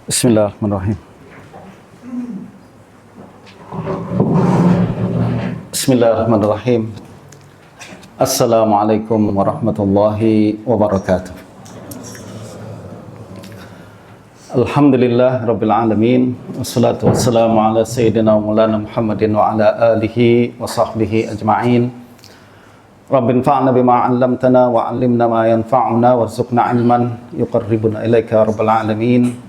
Bismillahirrahmanirrahim. Bismillahirrahmanirrahim. Assalamualaikum warahmatullahi wabarakatuh. Alhamdulillah rabbil alamin. Wassalatu wassalamu ala sayyidina maulana Muhammadin wa ala alihi wa sahbihi ajma'in. Rabbin fa'na bima 'allamtana wa 'allimna ma yanfa'una warzuqna 'ilman yuqarribuna ilaika rabbal alamin.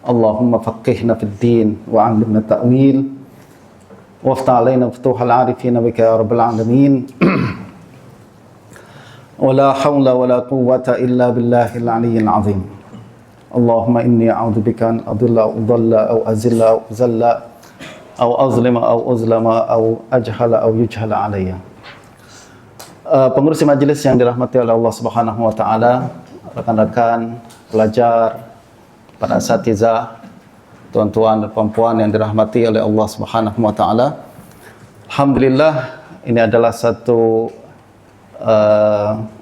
Allahumma faqihna fid din wa 'allimna ta'wil waftah 'alaina futuhal 'arifin bika ya rabbal alamin. Wala haula wala quwwata illa billahil 'aliyyil 'azim. Allahumma inni a'udzubika an adilla aw udalla aw azilla aw uzalla aw azlima aw uzlama aw ajhala aw yujhala alayya. Pengurusi majelis yang dirahmati oleh Allah Subhanahu wa taala, rekan-rekan pelajar, para asatizah, tuan-tuan dan puan-puan yang dirahmati oleh Allah Subhanahu wa taala. Alhamdulillah, ini adalah satu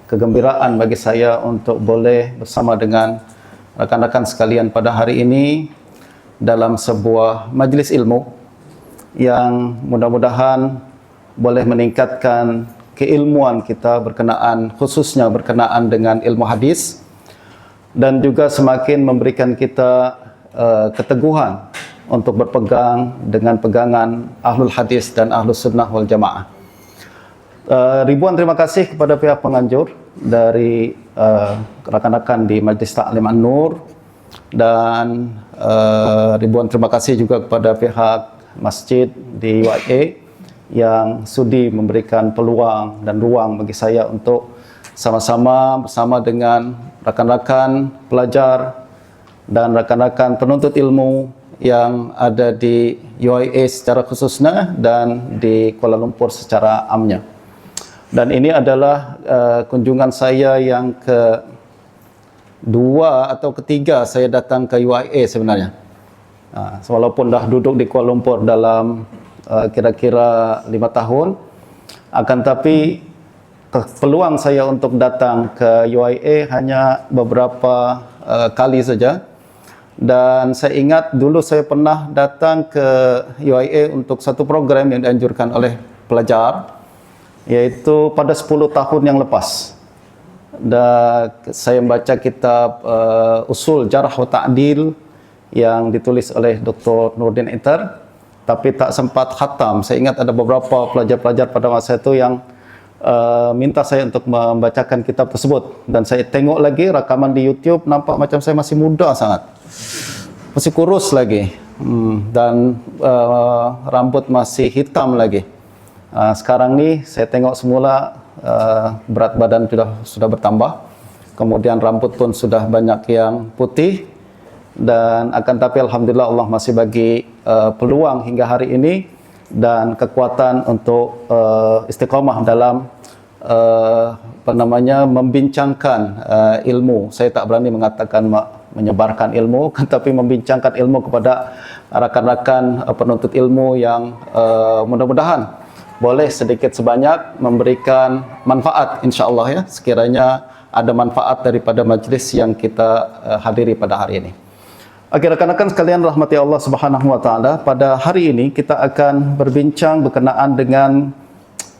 kegembiraan bagi saya untuk boleh bersama dengan rekan-rekan sekalian pada hari ini dalam sebuah majlis ilmu yang mudah-mudahan boleh meningkatkan keilmuan kita khususnya berkenaan dengan ilmu hadis, dan juga semakin memberikan kita keteguhan untuk berpegang dengan pegangan ahlul hadis dan ahlus sunnah wal jamaah. Ribuan terima kasih kepada pihak penganjur dari rekan-rekan di Majlis Ta'lim An-Nur, dan ribuan terima kasih juga kepada pihak masjid di UIA yang sudi memberikan peluang dan ruang bagi saya untuk sama-sama bersama dengan rekan-rekan pelajar dan rekan-rekan penuntut ilmu yang ada di UIA secara khususnya dan di Kuala Lumpur secara amnya. Dan ini adalah kunjungan saya yang kedua atau ketiga saya datang ke UIA sebenarnya. Walaupun dah duduk di Kuala Lumpur dalam kira-kira 5 tahun, akan tapi peluang saya untuk datang ke UIA hanya beberapa kali saja. Dan saya ingat dulu saya pernah datang ke UIA untuk satu program yang dianjurkan oleh pelajar, yaitu pada 10 tahun yang lepas. Dan saya membaca kitab Usul Jarh wa Ta'dil yang ditulis oleh Dr. Nurdin Itar, tapi tak sempat khatam. Saya ingat ada beberapa pelajar-pelajar pada masa itu yang minta saya untuk membacakan kitab tersebut, dan saya tengok lagi rakaman di YouTube, nampak macam saya masih muda sangat, masih kurus lagi, dan rambut masih hitam lagi. Sekarang ni saya tengok semula berat badan sudah bertambah, kemudian rambut pun sudah banyak yang putih, dan akan tapi alhamdulillah Allah masih bagi peluang hingga hari ini dan kekuatan untuk istiqamah dalam membincangkan ilmu. Saya tak berani mengatakan menyebarkan ilmu, tapi membincangkan ilmu kepada rakan-rakan penuntut ilmu yang mudah-mudahan boleh sedikit sebanyak memberikan manfaat, insya-Allah ya, sekiranya ada manfaat daripada majlis yang kita hadiri pada hari ini. Oke, rekan-rekan sekalian rahmati Allah Subhanahu wa taala, pada hari ini kita akan berbincang berkenaan dengan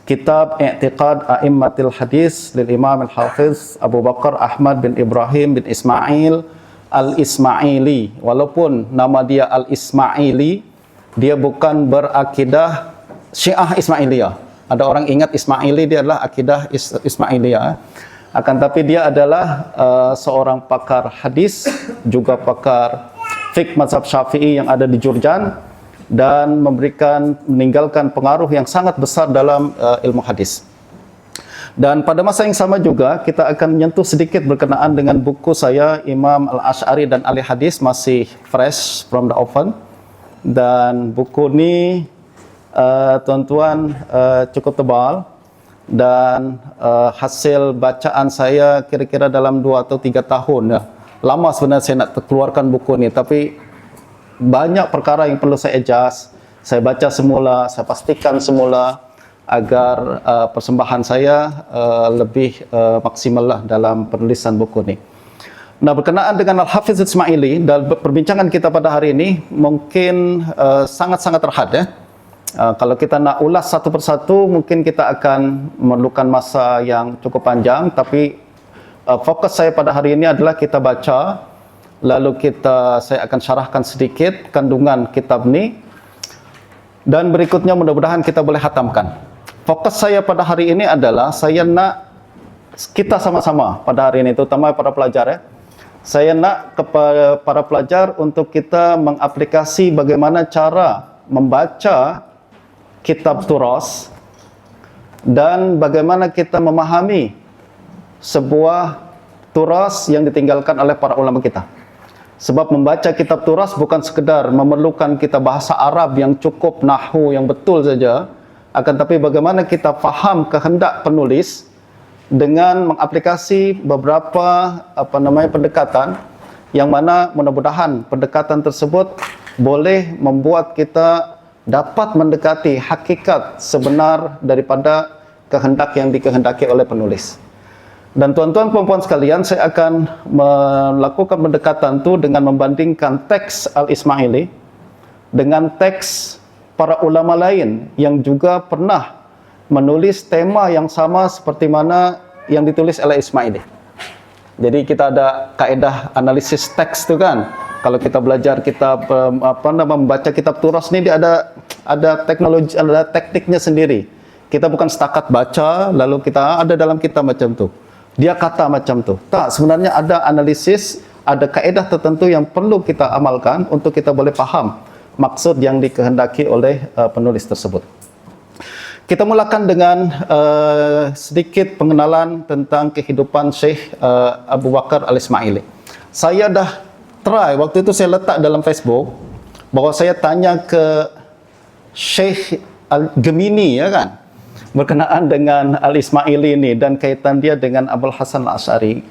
kitab I'tiqad A'immatil Hadis lil Imam Al-Hafiz Abu Bakar Ahmad bin Ibrahim bin Ismail Al-Ismaili. Walaupun nama dia Al-Ismaili, dia bukan berakidah Syiah Ismailiyah. Ada orang ingat Ismaili dia adalah akidah Ismailiyah. Akan tapi dia adalah seorang pakar hadis, juga pakar fiqh mazhab Syafi'i yang ada di Jurjan, dan meninggalkan pengaruh yang sangat besar dalam ilmu hadis. Dan pada masa yang sama juga kita akan menyentuh sedikit berkenaan dengan buku saya Imam Al-Asy'ari dan Ahli Hadis, masih fresh from the oven. Dan buku ini tuan-tuan cukup tebal, dan hasil bacaan saya kira-kira dalam 2 atau 3 tahun ya. Lama sebenarnya saya nak keluarkan buku ni, tapi banyak perkara yang perlu saya adjust. Saya baca semula, saya pastikan semula agar persembahan saya lebih maksimal lah dalam penulisan buku ni. Nah, berkenaan dengan Al-Hafiz Ismaili, dalam perbincangan kita pada hari ini mungkin sangat-sangat terhad ya. Kalau kita nak ulas satu persatu, mungkin kita akan memerlukan masa yang cukup panjang, tapi fokus saya pada hari ini adalah kita baca, lalu saya akan syarahkan sedikit kandungan kitab ni, dan berikutnya mudah-mudahan kita boleh hatamkan. Fokus saya pada hari ini adalah saya nak kita sama-sama pada hari ini, terutama para pelajar ya. Saya nak kepada para pelajar untuk kita mengaplikasi bagaimana cara membaca kitab turas dan bagaimana kita memahami sebuah turas yang ditinggalkan oleh para ulama kita. Sebab membaca kitab turas bukan sekedar memerlukan kita bahasa Arab yang cukup, nahwu yang betul saja, akan tapi bagaimana kita faham kehendak penulis dengan mengaplikasi beberapa pendekatan yang mana mudah-mudahan pendekatan tersebut boleh membuat kita dapat mendekati hakikat sebenar daripada kehendak yang dikehendaki oleh penulis. Dan tuan-tuan puan-puan sekalian, saya akan melakukan pendekatan itu dengan membandingkan teks Al-Ismaili dengan teks para ulama lain yang juga pernah menulis tema yang sama seperti mana yang ditulis oleh Ismaili. Jadi kita ada kaedah analisis teks tu kan. Kalau kita belajar kitab membaca kitab turas ni, dia ada teknologi, ada tekniknya sendiri. Kita bukan setakat baca lalu kita ada dalam kitab macam tu. Dia kata macam tu. Tak, sebenarnya ada analisis, ada kaedah tertentu yang perlu kita amalkan untuk kita boleh faham maksud yang dikehendaki oleh penulis tersebut. Kita mulakan dengan sedikit pengenalan tentang kehidupan Syekh Abu Bakar Al-Ismaili. Saya dah try, waktu itu saya letak dalam Facebook, bahawa saya tanya ke Syekh Al-Gemini, ya kan, berkenaan dengan Al-Ismaili ini dan kaitan dia dengan Abul Hasan Al-Asy'ari.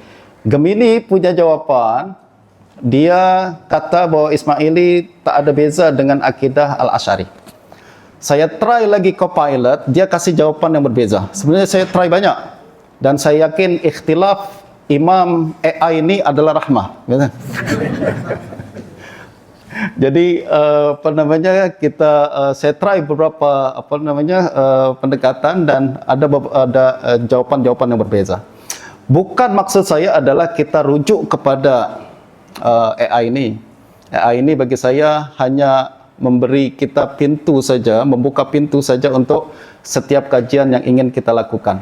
Gemini punya jawapan, dia kata bahawa Ismaili tak ada beza dengan akidah Al-Asy'ari. Saya try lagi Copilot, dia kasih jawapan yang berbeza. Sebenarnya saya try banyak dan saya yakin ikhtilaf Imam AI ini adalah rahmah. Jadi saya try beberapa pendekatan dan ada jawapan-jawapan yang berbeza. Bukan maksud saya adalah kita rujuk kepada AI ini. AI ini bagi saya hanya memberi kita pintu saja, membuka pintu saja untuk setiap kajian yang ingin kita lakukan.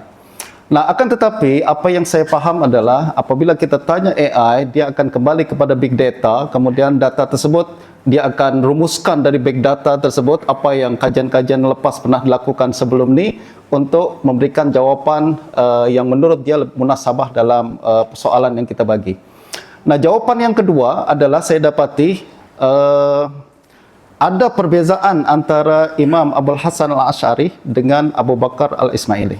Nah, akan tetapi apa yang saya faham adalah apabila kita tanya AI, dia akan kembali kepada big data, kemudian data tersebut dia akan rumuskan dari big data tersebut apa yang kajian-kajian lepas pernah dilakukan sebelum ni untuk memberikan jawapan yang menurut dia munasabah dalam persoalan yang kita bagi. Nah, jawapan yang kedua adalah saya dapati ada perbezaan antara Imam Abul Hasan Al-Asy'ari dengan Abu Bakar Al-Ismaili.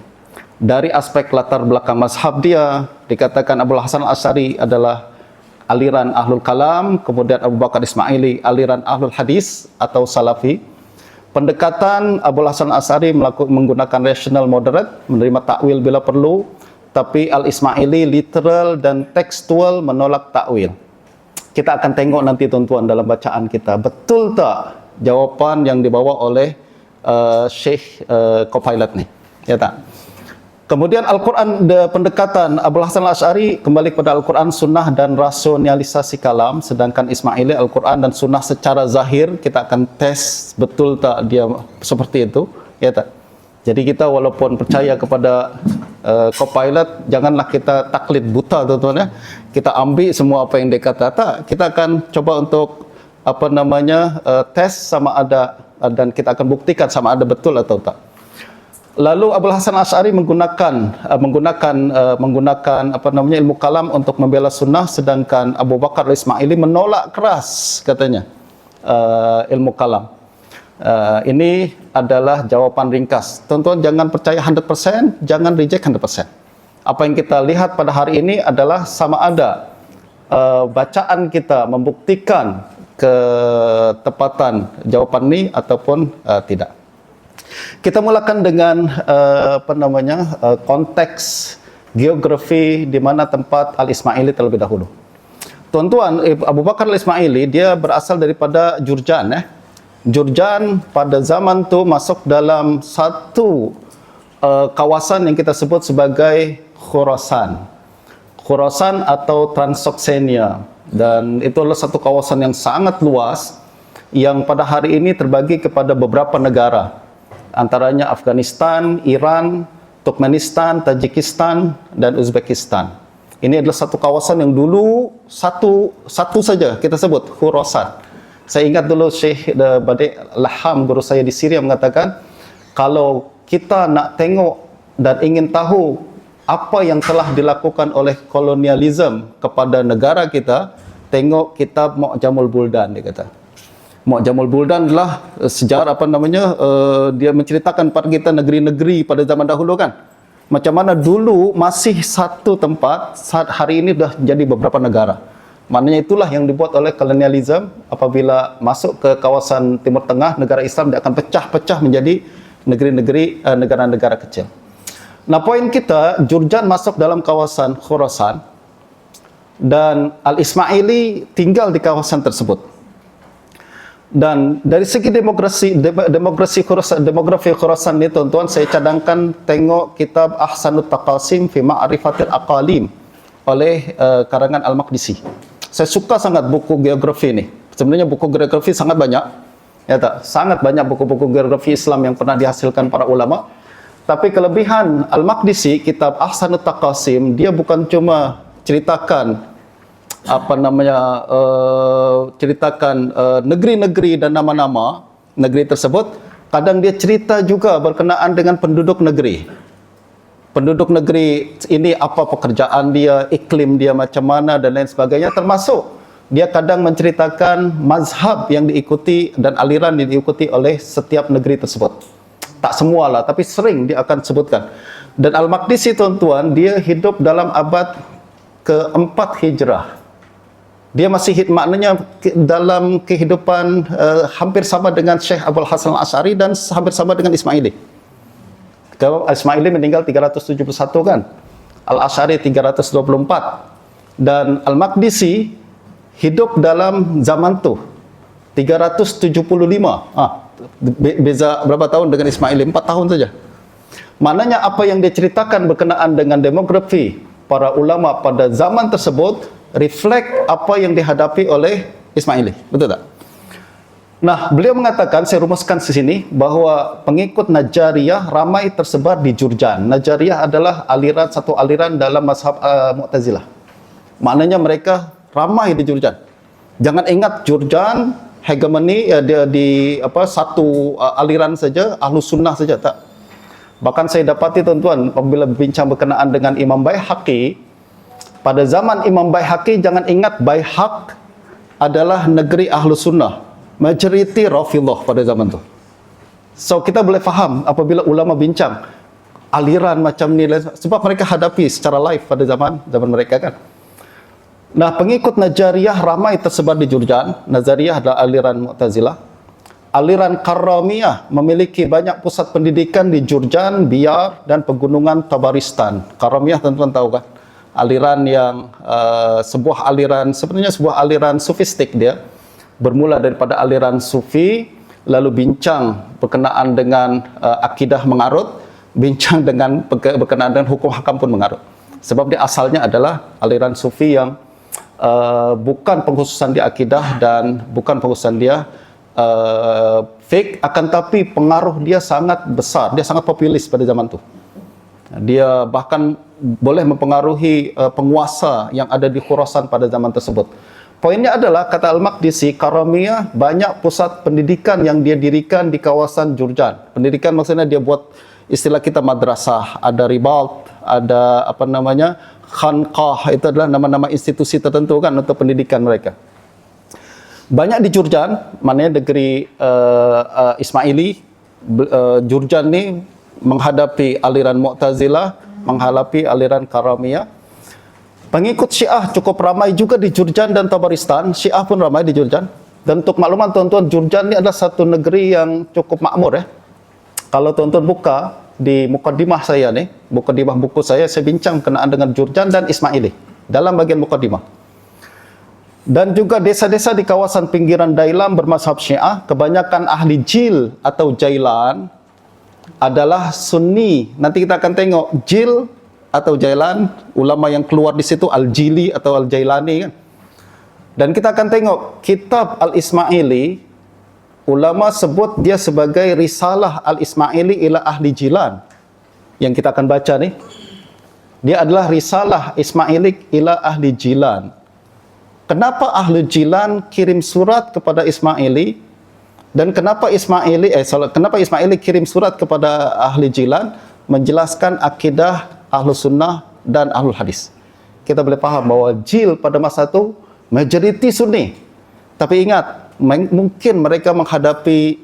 Dari aspek latar belakang mazhab dia, dikatakan Abul Hasan Al-Asy'ari adalah aliran Ahlul Kalam, kemudian Abu Bakar Ismaili aliran Ahlul Hadis atau Salafi. Pendekatan Abul Hasan Al-Asy'ari menggunakan rational moderate, menerima takwil bila perlu, tapi Al-Ismaili literal dan tekstual, menolak takwil. Kita akan tengok nanti tuan-tuan dalam bacaan kita, betul tak jawapan yang dibawa oleh Syekh Copilot ni, ya tak? Kemudian Al-Quran, pendekatan Abul Hasan Al-Asy'ari kembali kepada Al-Quran, Sunnah dan rasionalisasi kalam, sedangkan Ismaili Al-Quran dan Sunnah secara zahir. Kita akan tes betul tak dia seperti itu, ya tak? Jadi kita walaupun percaya kepada Copilot, janganlah kita taklid buta tuan-tuan ya. Kita ambil semua apa yang dia kata. Tak, kita akan coba untuk tes sama ada, dan kita akan buktikan sama ada betul atau tak. Lalu Abul Hasan Asy'ari menggunakan ilmu kalam untuk membela sunnah, sedangkan Abu Bakar Ismaili menolak keras katanya ilmu kalam. Ini adalah jawapan ringkas. Tuan-tuan jangan percaya 100%, jangan reject 100%. Apa yang kita lihat pada hari ini adalah sama ada bacaan kita membuktikan ketepatan jawapan ini ataupun tidak. Kita mulakan dengan konteks geografi di mana tempat Al-Ismaili terlebih dahulu. Tuan-tuan, Abu Bakar al-Ismaili dia berasal daripada Jurjan. Jurjan pada zaman tu masuk dalam satu kawasan yang kita sebut sebagai Khurasan. Khurasan atau Transoxania. Dan itu adalah satu kawasan yang sangat luas yang pada hari ini terbagi kepada beberapa negara. Antaranya Afghanistan, Iran, Turkmenistan, Tajikistan, dan Uzbekistan. Ini adalah satu kawasan yang dulu satu saja kita sebut, Khurasan. Saya ingat dulu Syekh Badi' Laham, guru saya di Syria, mengatakan, kalau kita nak tengok dan ingin tahu apa yang telah dilakukan oleh kolonialisme kepada negara kita, tengok kitab Mu'jamul Buldan, dia kata. Mu'jamul Buldan adalah sejarah dia menceritakan pada kita negeri-negeri pada zaman dahulu kan. Macam mana dulu masih satu tempat, saat hari ini dah jadi beberapa negara. Maknanya itulah yang dibuat oleh kolonialisme. Apabila masuk ke kawasan Timur Tengah, negara Islam dia akan pecah-pecah menjadi negeri-negeri, negara-negara kecil. Nah, poin kita, Jurjan masuk dalam kawasan Khurasan dan Al-Ismaili tinggal di kawasan tersebut. Dan dari segi demografi Khurasan ni, tuan-tuan, saya cadangkan tengok kitab Ahsanut Taqasim fi Ma'rifatil Aqalim oleh karangan Al-Maqdisi. Saya suka sangat buku geografi ni. Sebenarnya buku geografi sangat banyak. Ya tak? Sangat banyak buku-buku geografi Islam yang pernah dihasilkan para ulama. Tapi kelebihan Al-Maqdisi, kitab Ahsanut Taqasim, dia bukan cuma ceritakan negeri-negeri dan nama-nama negeri tersebut. Kadang dia cerita juga berkenaan dengan penduduk negeri. Penduduk negeri ini apa pekerjaan dia, iklim dia macam mana dan lain sebagainya. Termasuk dia kadang menceritakan mazhab yang diikuti dan aliran yang diikuti oleh setiap negeri tersebut. Tak semualah, tapi sering dia akan sebutkan. Dan Al-Maqdisi, tuan-tuan, dia hidup dalam abad ke-4 Hijrah. Dia masih maknanya dalam kehidupan hampir sama dengan Syekh Abul Hasan Al-Asy'ari dan hampir sama dengan Ismaili. Ismaili meninggal 371 kan, Al-Asy'ari 324, dan Al-Maqdisi hidup dalam zaman tu 375. Beza berapa tahun dengan Ismaili? 4 tahun saja. Maknanya apa yang dia ceritakan berkenaan dengan demografi para ulama pada zaman tersebut reflect apa yang dihadapi oleh Ismaili. Betul tak? Nah, beliau mengatakan, saya rumuskan di sini, bahawa pengikut Najariyah ramai tersebar di Jurjan. Najariyah adalah satu aliran dalam mazhab Mu'tazilah. Maknanya mereka ramai di Jurjan. Jangan ingat Jurjan hegemoni dia di satu aliran saja, Ahlus Sunnah saja, tak. Bahkan saya dapati, tuan-tuan, apabila berbincang berkenaan dengan Imam Baihaqi, pada zaman Imam Baihaqi, jangan ingat Baihaq adalah negeri Ahlus Sunnah. Majoriti Rafidhah pada zaman tu. So kita boleh faham apabila ulama bincang aliran macam ni, sebab mereka hadapi secara live pada zaman mereka kan. Nah, pengikut Najariyah ramai tersebar di Jurjan. Najariyah adalah aliran Mu'tazilah. Aliran Karramiyah memiliki banyak pusat pendidikan di Jurjan, Biyar dan pegunungan Tabaristan. Karramiyah, tuan-tuan tahu kan? Aliran yang sebenarnya sebuah aliran sufistik. Dia bermula daripada aliran sufi, lalu bincang berkenaan dengan akidah mengarut, bincang berkenaan dengan hukum hakam pun mengarut. Sebab dia asalnya adalah aliran sufi yang bukan pengkhususan dia akidah dan bukan pengkhususan dia fik, akan tapi pengaruh dia sangat besar, dia sangat populis pada zaman tu. Dia bahkan boleh mempengaruhi penguasa yang ada di Khurasan pada zaman tersebut. Poinnya adalah, kata Al-Maqdisi, Karramiyah banyak pusat pendidikan yang dia dirikan di kawasan Jurjan. Pendidikan maksudnya dia buat, istilah kita madrasah, ada ribat, ada khanqah, itu adalah nama-nama institusi tertentu kan untuk pendidikan mereka. Banyak di Jurjan, maknanya negeri Ismaili. Jurjan ni menghadapi aliran Mu'tazilah, menghadapi aliran Karramiyah. Pengikut Syiah cukup ramai juga di Jurjan dan Tabaristan. Syiah pun ramai di Jurjan. Dan untuk makluman, tuan-tuan, Jurjan ni adalah satu negeri yang cukup makmur. Kalau tuan-tuan buka di mukaddimah saya ni, mukaddimah buku saya bincang berkenaan dengan Jurjan dan Ismaili dalam bagian mukaddimah. Dan juga desa-desa di kawasan pinggiran Dailam bermazhab Syiah, kebanyakan ahli Jil atau Jailan adalah Sunni. Nanti kita akan tengok Jil atau Jailan, ulama yang keluar di situ Al-Jili atau Al-Jailani kan. Dan kita akan tengok kitab Al-Ismaili, ulama sebut dia sebagai Risalah Al-Ismaili ila Ahli Jilan. Yang kita akan baca ni, dia adalah Risalah Ismaili ila Ahli Jilan. Kenapa Ahli Jilan kirim surat kepada Ismaili, dan kenapa Ismaili kirim surat kepada Ahli Jilan? Menjelaskan akidah Ahlus Sunnah dan Ahlul Hadis. Kita boleh faham bahawa Jil pada masa itu majoriti Sunni. Tapi ingat, mungkin mereka menghadapi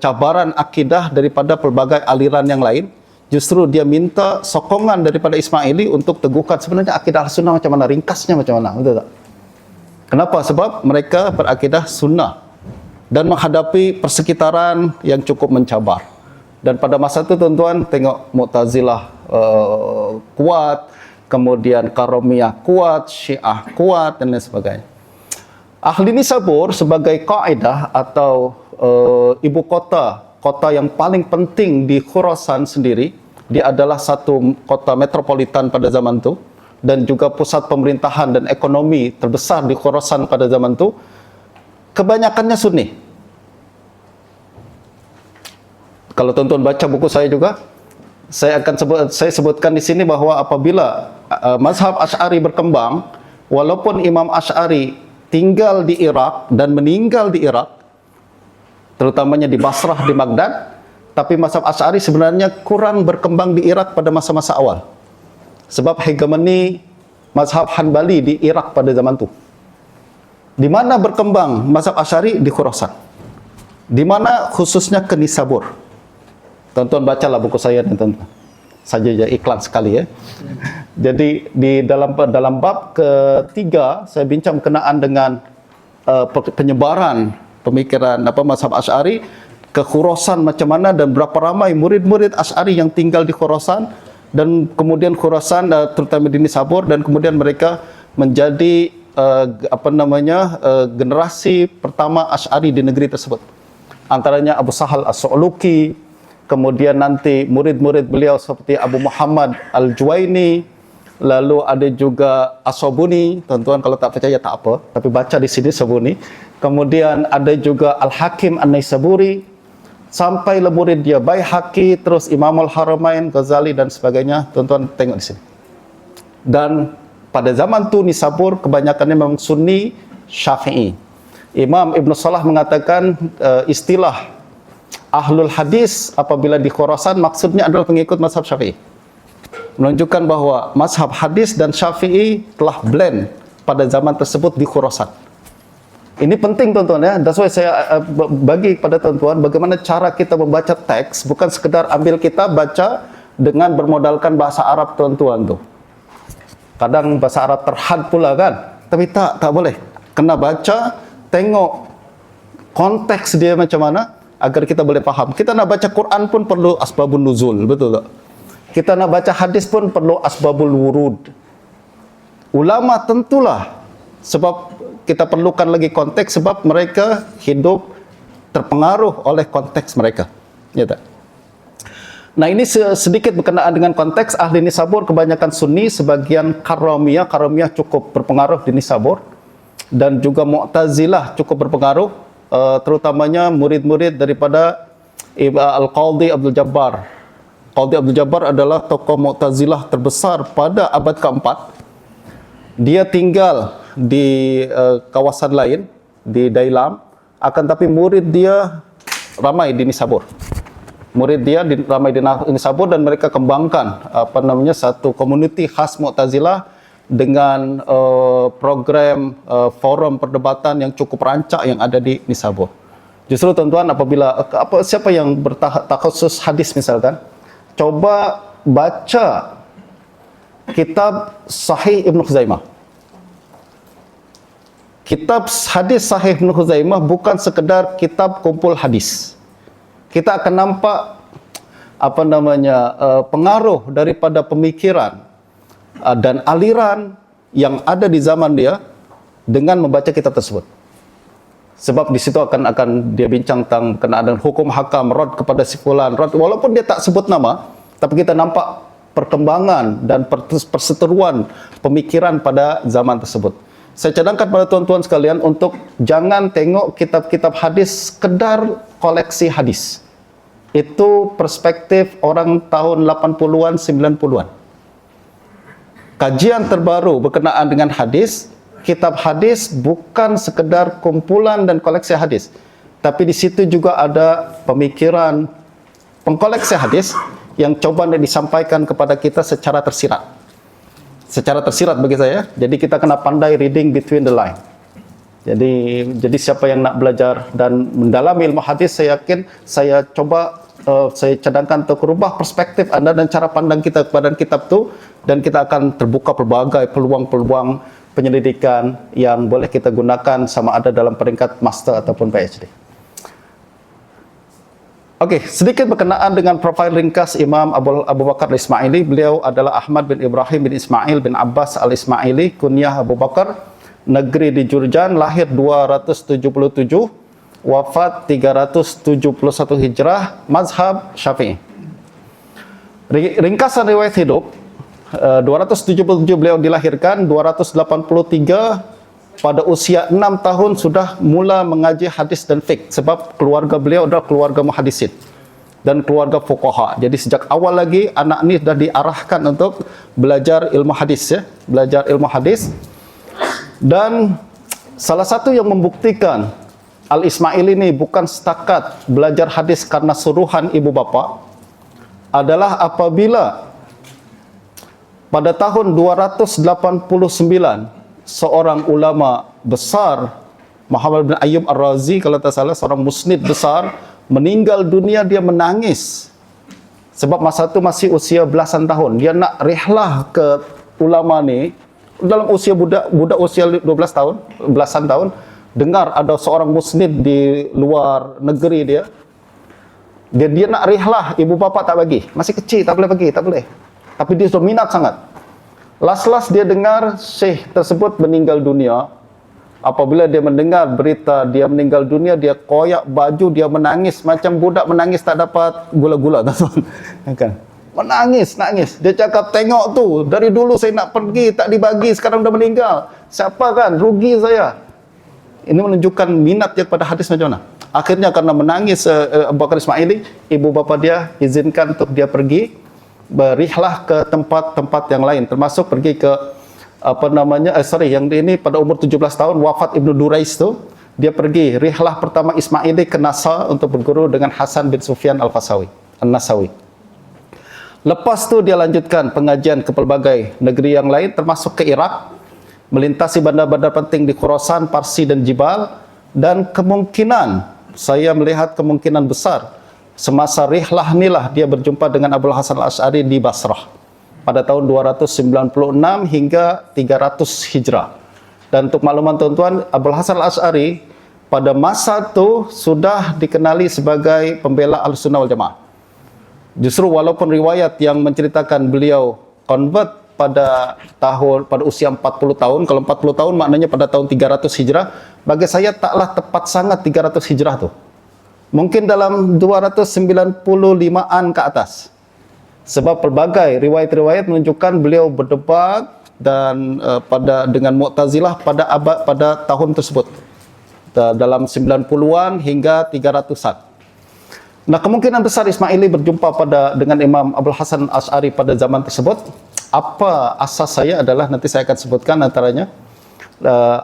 cabaran akidah daripada pelbagai aliran yang lain. Justru dia minta sokongan daripada Ismaili untuk teguhkan sebenarnya akidah Sunnah macam mana, ringkasnya macam mana, betul tak? Kenapa? Sebab mereka berakidah Sunnah dan menghadapi persekitaran yang cukup mencabar. Dan pada masa itu tuan-tuan tengok Mu'tazilah kuat, kemudian Karomiyah kuat, Syiah kuat dan lain sebagainya. Ahli Nisabur sebagai kaedah atau ibu kota yang paling penting di Khurasan sendiri, dia adalah satu kota metropolitan pada zaman itu dan juga pusat pemerintahan dan ekonomi terbesar di Khurasan pada zaman itu. Kebanyakannya Sunni. Kalau tuan-tuan baca buku saya juga, saya sebutkan di sini bahawa apabila mazhab Asy'ari berkembang, walaupun Imam Asy'ari tinggal di Irak dan meninggal di Irak, terutamanya di Basrah, di Baghdad, tapi mazhab Asy'ari sebenarnya kurang berkembang di Irak pada masa-masa awal. Sebab hegemoni mazhab Hanbali di Irak pada zaman itu. Di mana berkembang mazhab Asy'ari? Di Khurasan. Di mana khususnya ke Nisabur. Tuan-tuan bacalah buku saya nih, tuan-tuan. Saja iklan sekali ya. Jadi di dalam bab ketiga saya bincang berkenaan dengan penyebaran pemikiran mazhab Asy'ari ke Khurasan macam mana dan berapa ramai murid-murid Asy'ari yang tinggal di Khurasan, dan kemudian Khurasan terutama di Nisabur, dan kemudian mereka menjadi generasi pertama Asy'ari di negeri tersebut. Antaranya Abu Sahal As-Su'luki, kemudian nanti murid-murid beliau seperti Abu Muhammad Al-Juwaini, lalu ada juga As-Sabuni. Tuan-tuan kalau tak percaya tak apa, tapi baca di sini Sabuni. Kemudian ada juga Al-Hakim An-Naisaburi, sampai murid dia Baihaqi, terus Imamul Haramain, Ghazali dan sebagainya. Tuan-tuan tengok di sini. Dan pada zaman tu Nisabur kebanyakannya memang Sunni Syafi'i. Imam Ibn Salah mengatakan istilah Ahlul Hadis apabila di Khurasan maksudnya adalah pengikut mazhab Syafi'i. Menunjukkan bahawa mazhab hadis dan Syafi'i telah blend pada zaman tersebut di Khurasan. Ini penting tuan-tuan ya. That's why saya bagi kepada tuan-tuan bagaimana cara kita membaca teks, bukan sekedar ambil kita baca dengan bermodalkan bahasa Arab tuan-tuan tu. Kadang bahasa Arab terhad pula kan. Tapi tak boleh. Kena baca, tengok konteks dia macam mana agar kita boleh faham. Kita nak baca Quran pun perlu asbabun nuzul, betul tak? Kita nak baca hadis pun perlu asbabul wurud. Ulama tentulah, sebab kita perlukan lagi konteks, sebab mereka hidup terpengaruh oleh konteks mereka. Ya tak? Nah, ini sedikit berkenaan dengan konteks. Ahli Nisabur kebanyakan Sunni, sebagian Karomiyah cukup berpengaruh di Nisabur, dan juga Mu'tazilah cukup berpengaruh, terutamanya murid-murid daripada Al-Qadhi Abdul Jabbar. Qadhi Abdul Jabbar adalah tokoh Mu'tazilah terbesar pada abad keempat. Dia tinggal di kawasan lain, di Dailam, akan tapi murid dia ramai di Nisabur. Murid dia ramai di Nisabur, dan mereka kembangkan satu komuniti khas Mu'tazilah dengan program forum perdebatan yang cukup rancak yang ada di Nisabur. Justru tuan-tuan, apabila siapa yang bertakhusus hadis misalkan, coba baca kitab Sahih Ibn Khuzaimah. Kitab hadis Sahih Ibn Khuzaimah bukan sekedar kitab kumpul hadis. Kita akan nampak pengaruh daripada pemikiran dan aliran yang ada di zaman dia dengan membaca kitab tersebut. Sebab di situ akan dia bincang tentang berkenaan dengan hukum hakam, rad kepada si fulan, rad, walaupun dia tak sebut nama, tapi kita nampak perkembangan dan perseteruan pemikiran pada zaman tersebut. Saya cadangkan pada tuan-tuan sekalian untuk jangan tengok kitab-kitab hadis sekedar koleksi hadis. Itu perspektif orang tahun 80-an, 90-an. Kajian terbaru berkenaan dengan hadis, kitab hadis bukan sekedar kumpulan dan koleksi hadis, tapi di situ juga ada pemikiran pengkoleksi hadis yang coba disampaikan kepada kita secara tersirat. Secara tersirat bagi saya. Jadi kita kena pandai reading between the line. Jadi siapa yang nak belajar dan mendalami ilmu hadis, saya yakin saya coba saya cadangkan untuk merubah perspektif anda dan cara pandang kita kepada kitab itu, dan kita akan terbuka pelbagai peluang-peluang penyelidikan yang boleh kita gunakan sama ada dalam peringkat master ataupun PhD. Okey, sedikit berkenaan dengan profil ringkas Imam Abu Bakar Al-Ismaili. Beliau adalah Ahmad bin Ibrahim bin Ismail bin Abbas Al-Ismaili, kunyah Abu Bakar, negeri di Jurjan, lahir 277, wafat 371 Hijrah, mazhab Syafi'i. Ringkasan riwayat hidup, 277 beliau dilahirkan, 283 pada usia 6 tahun sudah mula mengaji hadis dan fiqh, sebab keluarga beliau adalah keluarga muhaddisin dan keluarga fuqaha. Jadi sejak awal lagi anak ni dah diarahkan untuk belajar ilmu hadis, ya, belajar ilmu hadis. Dan salah satu yang membuktikan Al-Ismaili ini bukan setakat belajar hadis karena suruhan ibu bapa adalah apabila pada tahun 289 seorang ulama besar, Muhammad bin Ayyub Ar-Razi kalau tak salah, seorang musnid besar, meninggal dunia. Dia menangis sebab masa itu masih usia belasan tahun. Dia nak rihlah ke ulama ni dalam usia budak usia 12 tahun, belasan tahun, dengar ada seorang musnid di luar negeri dia nak rihlah, ibu bapa tak bagi, masih kecil, tak boleh bagi, tak boleh, tapi dia sudah minat sangat. Las-las dia dengar syekh tersebut meninggal dunia. Apabila dia mendengar berita dia meninggal dunia, dia koyak baju, dia menangis macam budak menangis tak dapat gula-gula, tuan-tuan. Kan? Menangis. Dia cakap, tengok tu, dari dulu saya nak pergi tak dibagi, sekarang dah meninggal. Siapa kan? Rugi saya. Ini menunjukkan minat dia kepada hadis macam mana. Akhirnya karena menangis Abu Bakar Ismaili, ibu bapa dia izinkan untuk dia pergi berihlah ke tempat-tempat yang lain, termasuk pergi ke yang ini pada umur 17 tahun wafat Ibnu Durais tu, dia pergi rihlah pertama Ismaili ke Nasa untuk berguru dengan Hasan bin Sufyan Al-Nasawi. Lepas tu dia lanjutkan pengajian ke pelbagai negeri yang lain, termasuk ke Iraq, melintasi bandar-bandar penting di Khurasan, Parsi dan Jibal, dan saya melihat kemungkinan besar semasa rihlah inilah dia berjumpa dengan Abul Hasan Al-Asy'ari di Basrah pada tahun 296 hingga 300 Hijrah. Dan untuk makluman tuan-tuan, Abul Hasan Al-Asy'ari pada masa itu sudah dikenali sebagai pembela Ahlussunnah wal Jamaah. Justru walaupun riwayat yang menceritakan beliau convert pada usia 40 tahun, kalau 40 tahun maknanya pada tahun 300 Hijrah, bagi saya taklah tepat sangat 300 Hijrah tu. Mungkin dalam 295-an ke atas. Sebab pelbagai riwayat-riwayat menunjukkan beliau berdebat dan dengan Mu'tazilah pada tahun tersebut. Dalam 90-an hingga 300-an. Nah, kemungkinan besar Ismaili berjumpa dengan Imam Abul Hasan Asy'ari pada zaman tersebut. Apa asas saya adalah nanti saya akan sebutkan antaranya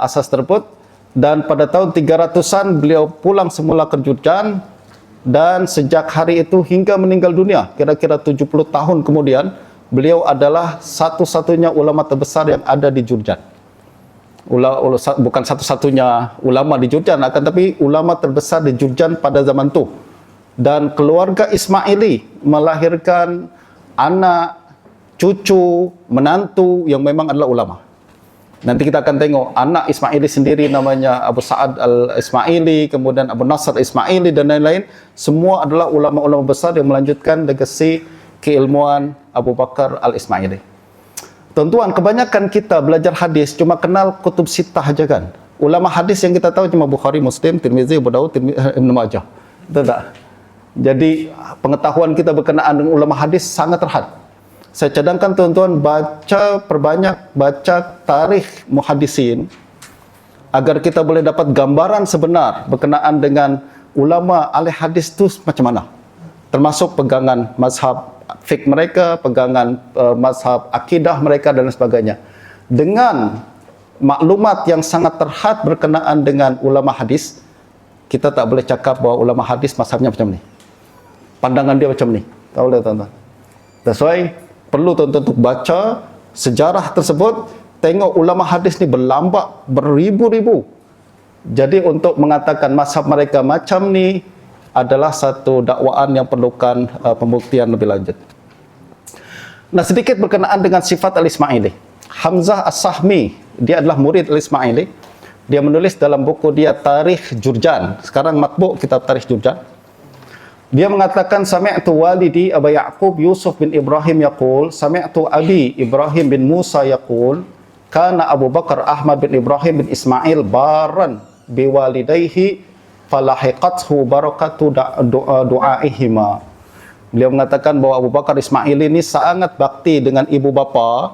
asas tersebut. Dan pada tahun 300-an beliau pulang semula ke Jurjan, dan sejak hari itu hingga meninggal dunia kira-kira 70 tahun kemudian, beliau adalah satu-satunya ulama terbesar yang ada di Jurjan. Bukan satu-satunya ulama di Jurjan, akan tapi ulama terbesar di Jurjan pada zaman itu. Dan keluarga Ismaili melahirkan anak, cucu, menantu yang memang adalah ulama. Nanti kita akan tengok anak Ismaili sendiri namanya Abu Sa'ad Al-Ismaili, kemudian Abu Nasr Ismaili dan lain-lain. Semua adalah ulama-ulama besar yang melanjutkan legasi keilmuan Abu Bakar Al-Ismaili. Tuan-tuan, kebanyakan kita belajar hadis cuma kenal kutub sittah aja kan. Ulama hadis yang kita tahu cuma Bukhari, Muslim, Tirmizi, Abu Daud, Ibnu Majah. Betul tak? Jadi pengetahuan kita berkenaan dengan ulama hadis sangat terhad. Saya cadangkan tuan-tuan perbanyak baca tarikh muhaddisin agar kita boleh dapat gambaran sebenar berkenaan dengan ulama ahli hadis itu macam mana. Termasuk pegangan mazhab fiqh mereka, pegangan mazhab akidah mereka dan sebagainya. Dengan maklumat yang sangat terhad berkenaan dengan ulama hadis, kita tak boleh cakap bahawa ulama hadis mazhabnya macam ni. Pandangan dia macam ni. Tahu tak tuan-tuan? That's why perlu tuan-tuan untuk baca sejarah tersebut, tengok ulama hadis ni berlambak beribu-ribu. Jadi untuk mengatakan mazhab mereka macam ni adalah satu dakwaan yang perlukan pembuktian lebih lanjut. Nah, sedikit berkenaan dengan sifat Al-Ismaili. Hamzah As-Sahmi, dia adalah murid Al-Ismaili. Dia menulis dalam buku dia Tarikh Jurjan. Sekarang matbu' kitab Tarikh Jurjan. Dia mengatakan, sami'tu walidi Aba Ya'qub Yusuf bin Ibrahim yaqul, sami'tu abi Ibrahim bin Musa yaqul, kana Abu Bakar Ahmad bin Ibrahim bin Ismail baran biwalidayhi falahiqathu barakatu du'aihima. Beliau mengatakan bahawa Abu Bakar Ismail ini sangat bakti dengan ibu bapa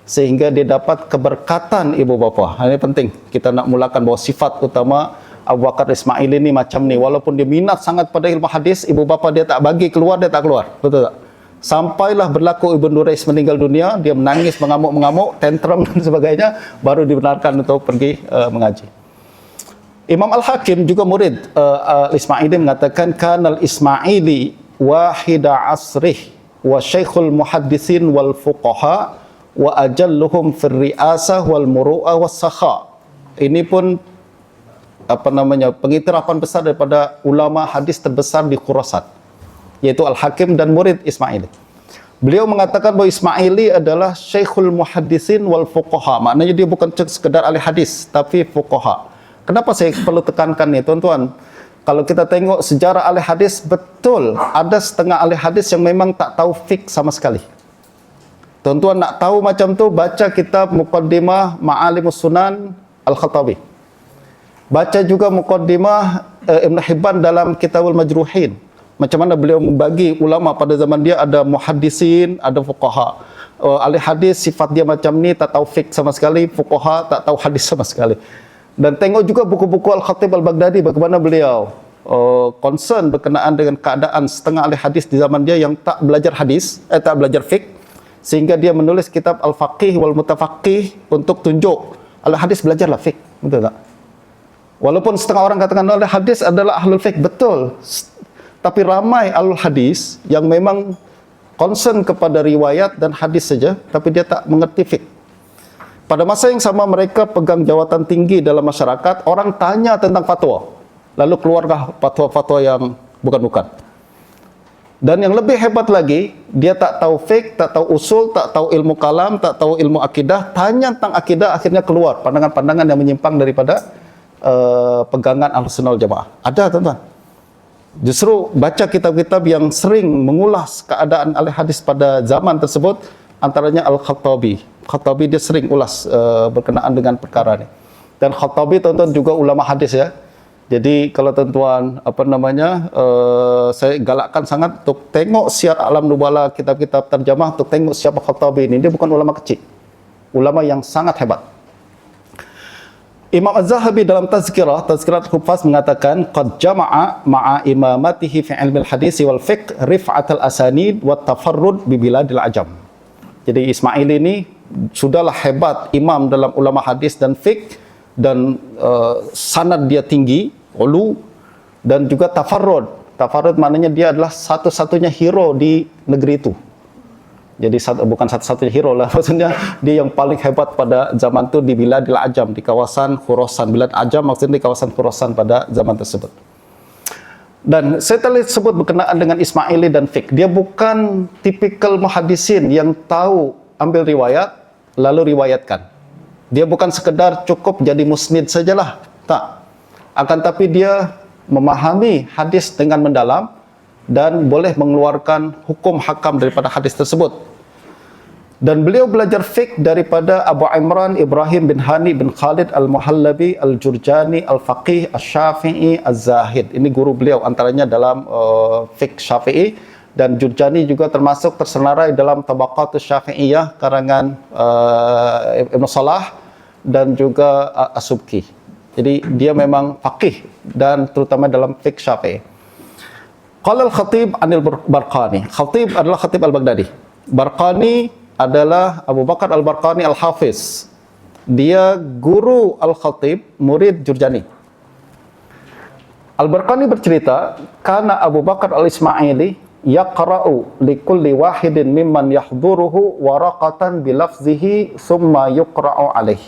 sehingga dia dapat keberkatan ibu bapa. Ini penting. Kita nak mulakan bahawa sifat utama Abu Bakar Ismail ini macam ni. Walaupun dia minat sangat pada ilmu hadis, ibu bapa dia tak bagi keluar, dia tak keluar. Betul tak? Sampailah berlaku Ibn Durais meninggal dunia, dia menangis, mengamuk-mengamuk, tantrum dan sebagainya, baru dibenarkan untuk pergi mengaji. Imam Al-Hakim juga murid Ismaili mengatakan, kanal Ismaili wahida asrih wa syekhul muhaddisin wal fuqaha wa ajalluhum fir ri'asah wal muru'ah was sakha. Ini pun pengiktirafan besar daripada ulama hadis terbesar di Khurasan, yaitu Al-Hakim dan murid Ismaili. Beliau mengatakan bahawa Ismaili adalah syekhul muhaddisin wal fuqaha. Maknanya dia bukan sekedar ahli hadis, tapi fuqaha. Kenapa saya perlu tekankan ni, tuan-tuan? Kalau kita tengok sejarah ahli hadis, betul ada setengah ahli hadis yang memang tak tahu fiqh sama sekali. Tuan-tuan nak tahu macam tu, baca kitab Muqaddimah Ma'alimus Sunan Al-Khattabi. Baca juga Muqaddimah Ibn Hibban dalam Kitabul Majruhin. Macam mana beliau membagi ulama pada zaman dia, ada muhaddisin, ada fuqaha. Ahli hadis sifat dia macam ni, tak tahu fiqh sama sekali, fuqaha tak tahu hadis sama sekali. Dan tengok juga buku-buku Al-Khatib Al-Baghdadi, bagaimana beliau concern berkenaan dengan keadaan setengah ahli hadis di zaman dia yang tak belajar hadis, tak belajar fiqh, sehingga dia menulis kitab Al-Faqih wal Mutafaqih untuk tunjuk ahli hadis belajarlah fiqh. Betul tak? Walaupun setengah orang katakan ahli hadis adalah ahlul fiqh, betul. Tapi ramai ahlul hadis yang memang concern kepada riwayat dan hadis saja, tapi dia tak mengerti fiqh. Pada masa yang sama mereka pegang jawatan tinggi dalam masyarakat, orang tanya tentang fatwa, lalu keluarlah fatwa-fatwa yang bukan-bukan. Dan yang lebih hebat lagi, dia tak tahu fiqh, tak tahu usul, tak tahu ilmu kalam, tak tahu ilmu akidah, tanya tentang akidah, akhirnya keluar pandangan-pandangan yang menyimpang daripada pegangan Ahlussunnah wal Jamaah. Ada, tuan-tuan. Justru baca kitab-kitab yang sering mengulas keadaan ahli hadis pada zaman tersebut, antaranya Al-Khattabi. Khattabi dia sering ulas berkenaan dengan perkara ni. Dan Khattabi, tuan-tuan, juga ulama hadis ya. Jadi kalau tuan-tuan saya galakkan sangat untuk tengok Syiar A'lam Nubala, kitab-kitab terjemah, untuk tengok siapa Khattabi ini. Dia bukan ulama kecil, ulama yang sangat hebat. Imam Az-Zahabi dalam Tazkirat Huffaz mengatakan, qad jama'a ma'a imamatihi fi ilmi al-hadis wal fiqh rif'atal asanid wa tafarrud bi biladil ajam. Jadi Ismail ini sudahlah hebat imam dalam ulama hadis dan fiqh, dan sanad dia tinggi, ulu, dan juga tafarrud. Tafarrud maknanya dia adalah satu-satunya hero di negeri itu. Jadi bukan satu-satunya hero lah, maksudnya dia yang paling hebat pada zaman itu di Biladil Ajam, di kawasan Khurasan. Bilad Ajam maksudnya di kawasan Khurasan pada zaman tersebut. Dan saya telah sebut berkenaan dengan Ismaili dan fiqh. Dia bukan tipikal muhaddisin yang tahu ambil riwayat lalu riwayatkan. Dia bukan sekedar cukup jadi musnid sajalah, tak. Akan tapi dia memahami hadis dengan mendalam dan boleh mengeluarkan hukum hakam daripada hadis tersebut. Dan beliau belajar fiqh daripada Abu Imran Ibrahim bin Hani bin Khalid Al-Muhallabi Al-Jurjani Al-Faqih Al-Syafi'i Al-Zahid. Ini guru beliau antaranya dalam fiqh Syafi'i, dan Jurjani juga termasuk tersenarai dalam Tabaqatus Syafi'iyah karangan Ibn Salah dan juga As-Subki. Jadi dia memang faqih dan terutama dalam fiqh Syafi'i. Qala al-Khatib anil Barqani. Khatib adalah Khatib Al-Baghdadi. Barqani adalah Abu Bakar Al-Barqani Al-Hafiz. Dia guru Al-Khatib, murid Jurjani. Al-Barqani bercerita, kana Abu Bakar Al-Ismaili yaqra'u likulli wahidin mimman yahduruhu waraqatan bilafzihi summa yuqra'u alaih.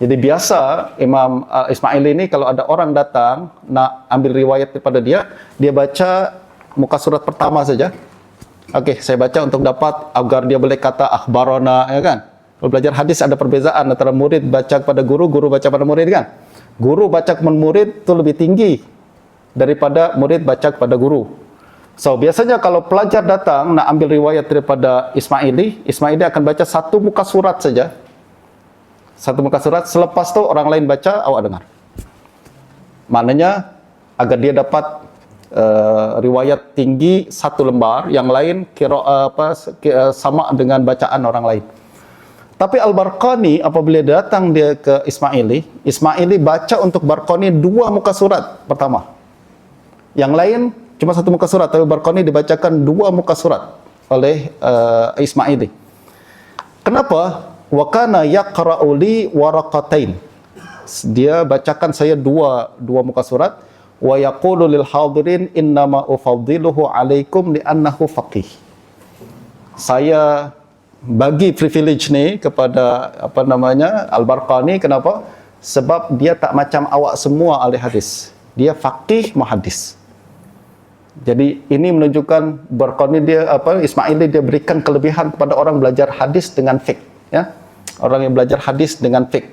Jadi biasa Imam Ismaili ini kalau ada orang datang nak ambil riwayat daripada dia, dia baca muka surat pertama saja. Okey, saya baca untuk dapat agar dia boleh kata akhbarana, ya kan? Kalau belajar hadis ada perbezaan antara murid baca kepada guru, guru baca pada murid, kan? Guru baca kepada murid itu lebih tinggi daripada murid baca kepada guru. So, biasanya kalau pelajar datang nak ambil riwayat daripada Ismaili, Ismaili akan baca satu muka surat saja. Satu muka surat, selepas tu orang lain baca, awak dengar. Maknanya agar dia dapat riwayat tinggi satu lembar, yang lain sama dengan bacaan orang lain. Tapi Al-Barqani apabila datang dia ke Ismaili, Ismaili baca untuk Barqani dua muka surat pertama. Yang lain cuma satu muka surat, tapi Barqani dibacakan dua muka surat oleh Ismaili. Kenapa? Wa kana yaqra'u li waraqatain. Dia bacakan saya dua muka surat. Wa yaqulu lil hadirin innama ufaddiluhu alaikum li'annahu faqih. Saya bagi privilege ni kepada Al-Barqani. Kenapa? Sebab dia tak macam awak semua ahli hadis. Dia faqih muhaddis. Jadi ini menunjukkan Barqani Ismaili dia berikan kelebihan kepada orang belajar hadis dengan fiqh, ya. Orang yang belajar hadis dengan fiqh.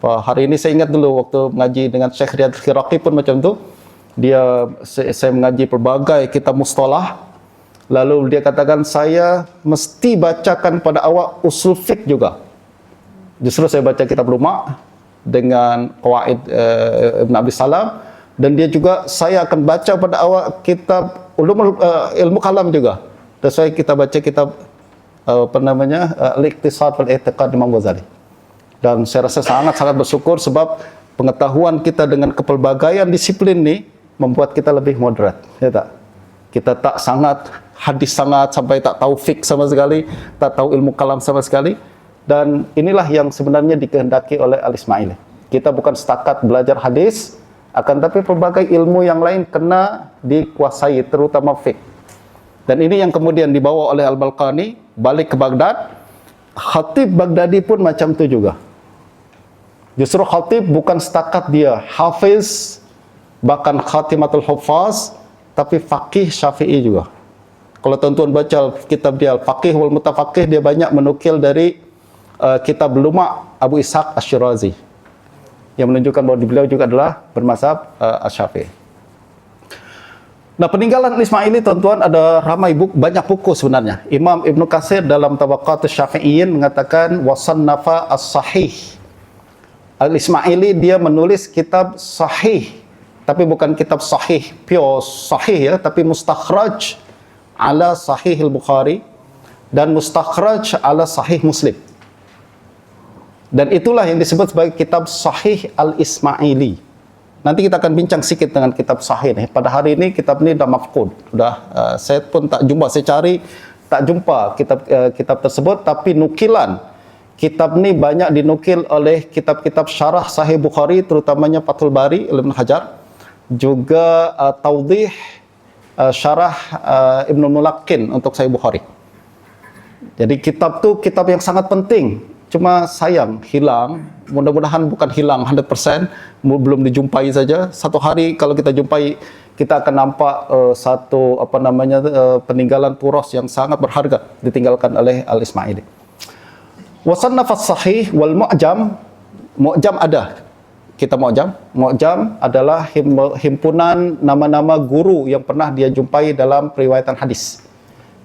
Hari ini saya ingat dulu waktu mengaji dengan Syekh Riyad Khiraqi pun macam tu. Saya mengaji pelbagai kitab mustalah. Lalu dia katakan, saya mesti bacakan pada awak usul fiqh juga. Justru saya baca kitab Luma' dengan Qawaid Ibn Abi Salam, dan dia juga saya akan baca pada awak kitab ilmu kalam juga. Dan saya kita baca kitab Al-Iqtisad wal I'tiqad Imam Ghazali. Dan saya rasa sangat-sangat bersyukur sebab pengetahuan kita dengan kepelbagaian disiplin ni membuat kita lebih moderat, ya tak? Kita tak sangat hadis sangat sampai tak tahu fiqh sama sekali, tak tahu ilmu kalam sama sekali. Dan inilah yang sebenarnya dikehendaki oleh Al-Ismaili. Kita bukan setakat belajar hadis, akan tapi pelbagai ilmu yang lain kena dikuasai, terutama fiqh. Dan ini yang kemudian dibawa oleh Al-Barqani balik ke Baghdad. Khatib Baghdadi pun macam tu juga. Justru khatib bukan setakat dia hafiz, bahkan khatimatul huffaz, tapi faqih Syafi'i juga. Kalau tuan-tuan baca kitab dia Al-Faqih wal Mutafaqih, dia banyak menukil dari kitab Luma' Abu Ishaq Asy-Syirazi, yang menunjukkan bahawa beliau juga adalah bermazhab Asy-Syafi'i. Nah, peninggalan Ismaili, tuan-tuan, ada ramai banyak buku sebenarnya. Imam Ibn Katsir dalam Tabaqatus Syafi'iyyin mengatakan wasannafa as-sahih. Al-Ismaili dia menulis kitab sahih, tapi bukan kitab sahih pure sahih, ya, tapi mustakhraj ala sahih al-Bukhari dan mustakhraj ala sahih Muslim. Dan itulah yang disebut sebagai kitab sahih Al-Ismaili. Nanti kita akan bincang sikit dengan kitab sahih ni. Pada hari ini kitab ni dah mafqud. Saya pun tak jumpa, saya cari tak jumpa kitab tersebut, tapi nukilan kitab ni banyak dinukil oleh kitab-kitab syarah Sahih Bukhari, terutamanya Fathul Bari Ibn Hajar, juga Tawdih syarah Ibn Mulaqin untuk Sahih Bukhari. Jadi kitab tu kitab yang sangat penting. Cuma sayang hilang. Mudah-mudahan bukan hilang 100%, belum dijumpai saja. Satu hari kalau kita jumpai, kita akan nampak satu peninggalan turas yang sangat berharga ditinggalkan oleh Al-Ismaili. Wasannaf as-sahih wal mu'jam. Mu'jam ada. Kitab mu'jam. Mu'jam adalah himpunan nama-nama guru yang pernah dia jumpai dalam periwayatan hadis.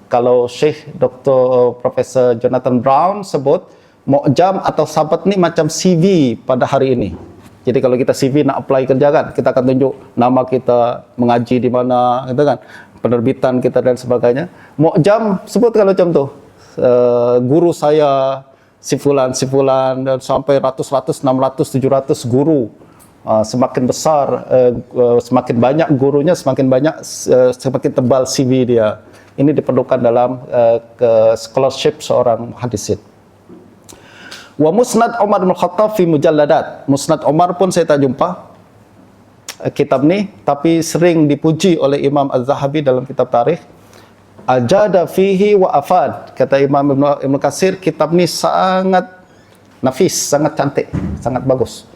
kalau Syekh Dr. Profesor Jonathan Brown sebut Mu'jam atau Sabat ni macam CV pada hari ini. Jadi kalau kita CV nak apply kerja kan, kita akan tunjuk nama kita, mengaji di mana, gitu kan, penerbitan kita dan sebagainya. Mu'jam sebut kalau macam tu, guru saya sifulan dan sampai ratus, 600, 700 guru. Semakin besar, semakin banyak gurunya, semakin tebal CV dia. Ini diperlukan dalam scholarship seorang muhaddisin. Wa Musnad Umar bin Khattab fi mujalladat. Musnad Umar pun saya tak jumpa kitab ni, tapi sering dipuji oleh Imam Az-Zahabi dalam kitab tarikh. Ajada fihi wa afad. Kata Imam Ibn Katsir, kitab ni sangat nafis, sangat cantik, sangat bagus.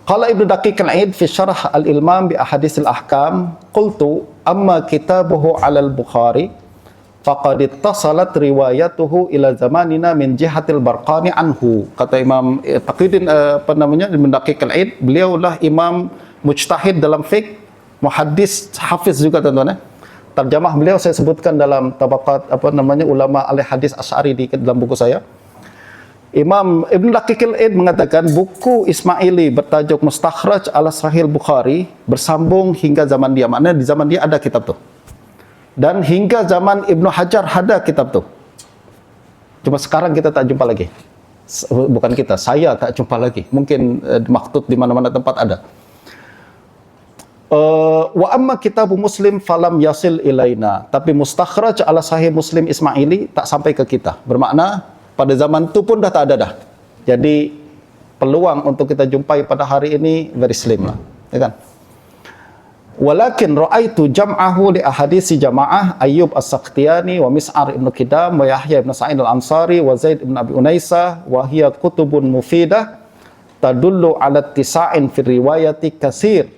Qala Ibnu Daqiq al-Aid fi syarah al-Ilmam bi ahadits al-ahkam, qultu amma kitabuhu 'ala al-Bukhari faqad ittasalat riwayatuhu ila zamanina min jihatil Barqani anhu. Kata Imam Taqiyuddin Ibnu Daqiq al-Aid, beliaulah imam mujtahid dalam fiqh, muhaddis, hafiz juga tuan-tuan. Terjemah beliau saya sebutkan dalam tabaqat ulama ahli hadis Asy'ari di dalam buku saya. Imam Ibn Daqiq al-Aid mengatakan buku Ismaili bertajuk Mustakhraj ala Sahih Bukhari bersambung hingga zaman dia. Maknanya di zaman dia ada kitab tu. Dan hingga zaman Ibnu Hajar ada kitab tu. Cuma sekarang kita tak jumpa lagi. Bukan kita, saya tak jumpa lagi. Mungkin maktub di mana-mana tempat ada. Wa amma kitab Muslim falam yasil ilaina. Tapi Mustakhraj ala Sahih Muslim Ismaili tak sampai ke kita. Bermakna pada zaman itu pun dah tak ada dah. Jadi peluang untuk kita jumpai pada hari ini very slim lah, ya kan? Walakin ra'aitu jam'ahu li ahadisi jama'ah Ayyub As-Sakhtiyani wa Mis'ar ibn Qidam wa Yahya ibn Sa'id al-Ansari wa Zaid ibn Abi Unaisah wa hiya kutubun mufidah tadullu ala tisa'in fi riwayati katsir.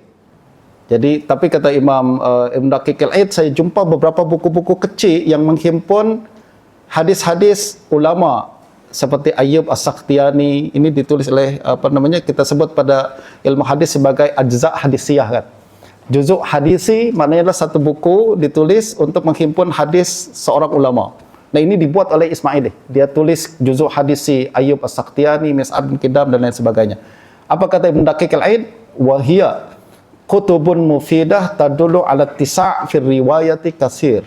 Jadi tapi kata Imam Ibn Daqiq al-Aid, saya jumpa beberapa buku-buku kecil yang menghimpun hadis-hadis ulama seperti Ayyub As-Sakhtiyani. Ini ditulis oleh kita sebut pada ilmu hadis sebagai ajza' hadisiyah kan. Juzuk hadisi maknanya adalah satu buku ditulis untuk menghimpun hadis seorang ulama. Nah ini dibuat oleh Ismaili. Dia tulis juzuk hadisi Ayyub As-Sakhtiyani, Mis'ar bin Qidam dan lain sebagainya. Apa kata Ibn Daqiq al-Aid? Wa hiya kutubun mufidah tadullu ala tisa' fi riwayati katsir.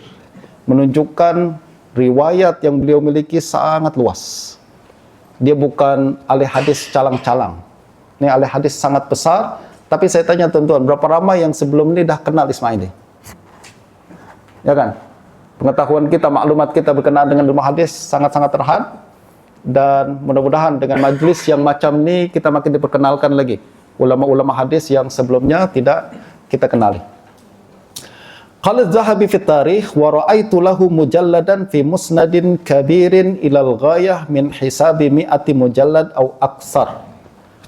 Menunjukkan riwayat yang beliau miliki sangat luas. Dia bukan ahli hadis calang-calang. Ini ahli hadis sangat besar. Tapi saya tanya tuan-tuan, berapa ramai yang sebelum ini dah kenal Ismaili? Ya kan? Pengetahuan kita, maklumat kita berkenaan dengan ilmu hadis sangat-sangat terhad. Dan mudah-mudahan dengan majlis yang macam ni kita makin diperkenalkan lagi ulama-ulama hadis yang sebelumnya tidak kita kenali. Qala Az-Zahabi fi tarikh wa ra'aitu lahu mujalladan fi musnadin kabirin ilal ghayah min hisabi mi'ati mujallad au aksar.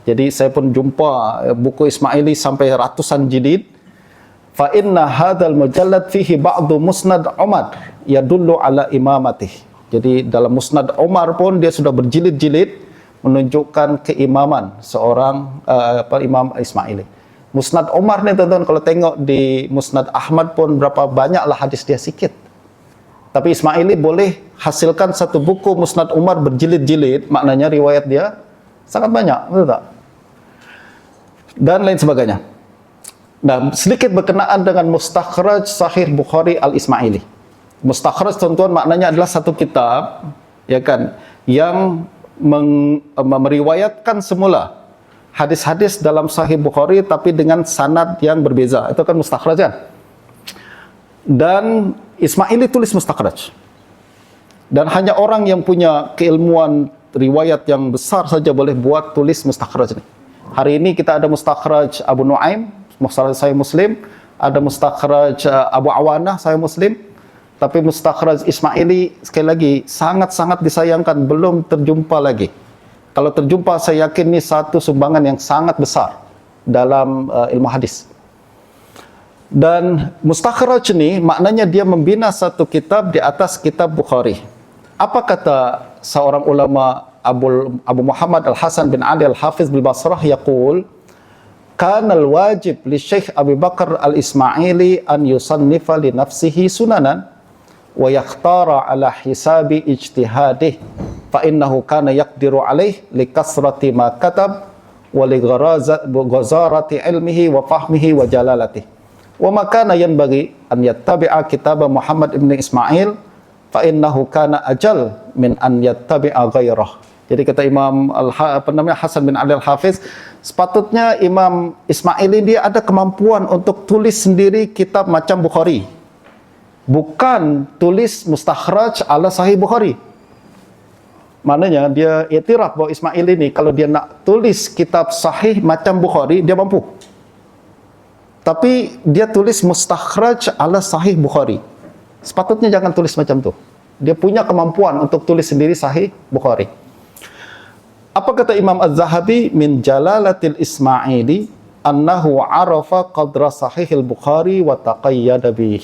Jadi saya pun jumpa buku Ismaili sampai ratusan jilid. Fa inna hadzal mujallad fihi ba'du musnad Umar yadullu ala imamatih. Jadi dalam musnad Umar pun dia sudah berjilid-jilid menunjukkan keimaman seorang Imam Ismaili. Musnad Umar ni tuan-tuan, kalau tengok di Musnad Ahmad pun berapa banyaklah hadis dia, sikit. Tapi Ismaili boleh hasilkan satu buku Musnad Umar berjilid-jilid, maknanya riwayat dia sangat banyak, betul tak? Dan lain sebagainya. Nah, sedikit berkenaan dengan Mustakhraj Sahih Bukhari Al-Ismaili. Mustakhraj tuan-tuan maknanya adalah satu kitab, ya kan, yang meriwayatkan semula hadis-hadis dalam Sahih Bukhari tapi dengan sanad yang berbeza. Itu kan mustakhraj kan? Dan Ismaili tulis mustakhraj. Dan hanya orang yang punya keilmuan riwayat yang besar saja boleh buat tulis mustakhraj ini. Hari ini kita ada mustakhraj Abu Nuaim, mustakhraj Sahih Muslim, ada mustakhraj Abu Awanah Sahih Muslim. Tapi mustakhraj Ismaili sekali lagi sangat-sangat disayangkan belum terjumpa lagi. Kalau terjumpa saya yakin ini satu sumbangan yang sangat besar dalam ilmu hadis. Dan mustakhraj ini maknanya dia membina satu kitab di atas kitab Bukhari. Apa kata seorang ulama Abu Muhammad Al-Hasan bin Ali Al-Hafiz bil Basrah yaqul kana al-wajib li Syekh Abu Bakar Al-Ismaili an yusannifa li nafsihi sunanan wa yakhtara ala hisabi ijtihadih fa innahu kana yaqdiru alaih li kasrati ma katab wa li ghazarati ilmihi wa fahmihi wa jalalatih wa ma kana yanbaghi an yattabi'a kitab Muhammad ibn Ismail fa innahu kana ajal min an yattabi'a ghairah. Jadi kata Imam Hasan bin Ali Al-Hafiz, sepatutnya Imam Ismail ini dia ada kemampuan untuk tulis sendiri kitab macam Bukhari, bukan tulis mustakhraj ala Sahih Bukhari. Maknanya dia iktiraf bahwa Ismail ini kalau dia nak tulis kitab Sahih macam Bukhari, dia mampu. Tapi dia tulis mustakhraj ala Sahih Bukhari. Sepatutnya jangan tulis macam tu. Dia punya kemampuan untuk tulis sendiri Sahih Bukhari. Apa kata Imam Az-Zahabi? Min jalalatil Ismaili annahu arafa qadra Sahihil Bukhari wa taqayyada bih.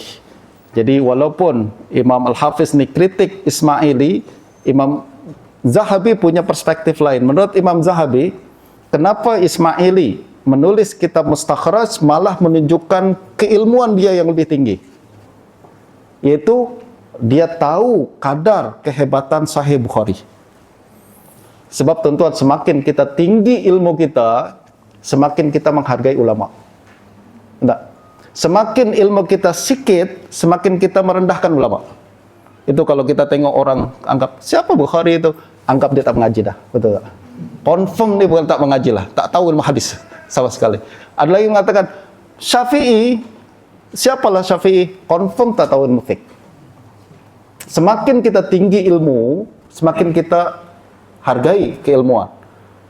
Jadi walaupun Imam Al-Hafiz ni kritik Ismaili, Imam Zahabi punya perspektif lain. Menurut Imam Zahabi, kenapa Ismaili menulis kitab mustakhraj malah menunjukkan keilmuan dia yang lebih tinggi, yaitu dia tahu kadar kehebatan Sahih Bukhari. Sebab tuan-tuan, semakin kita tinggi ilmu kita, semakin kita menghargai ulama. Tidak. Semakin ilmu kita sikit, semakin kita merendahkan ulama. Itu kalau kita tengok orang anggap siapa Bukhari itu, anggap dia tak mengaji dah, betul tak? Confirm dia bukan tak mengaji lah, tak tahu ilmu hadis sama sekali. Ada lagi mengatakan Syafi'i, siapalah Syafi'i? Confirm tak tahu ilmu fiqh. Semakin kita tinggi ilmu, semakin kita hargai keilmuan.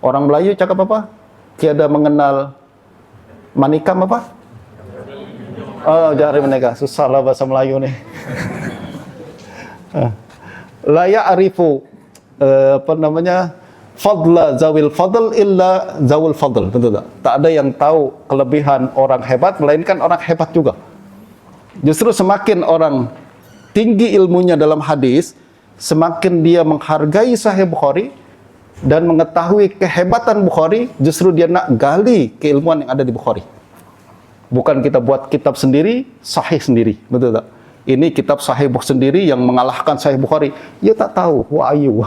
Orang Melayu cakap apa? Tiada mengenal manikam apa? Oh, jari menikah. Susahlah bahasa Melayu ni. La ya'rifu fadla zawil fadl illa zawil fadl. Tentu tak? Tak ada yang tahu kelebihan orang hebat melainkan orang hebat juga. Justru semakin orang tinggi ilmunya dalam hadis, semakin dia menghargai Sahih Bukhari dan mengetahui kehebatan Bukhari, justru dia nak gali keilmuan yang ada di Bukhari. Bukan kita buat kitab sendiri, sahih sendiri, betul tak? Ini kitab Sahih Bukhari sendiri yang mengalahkan Sahih Bukhari. Dia tak tahu, who are you?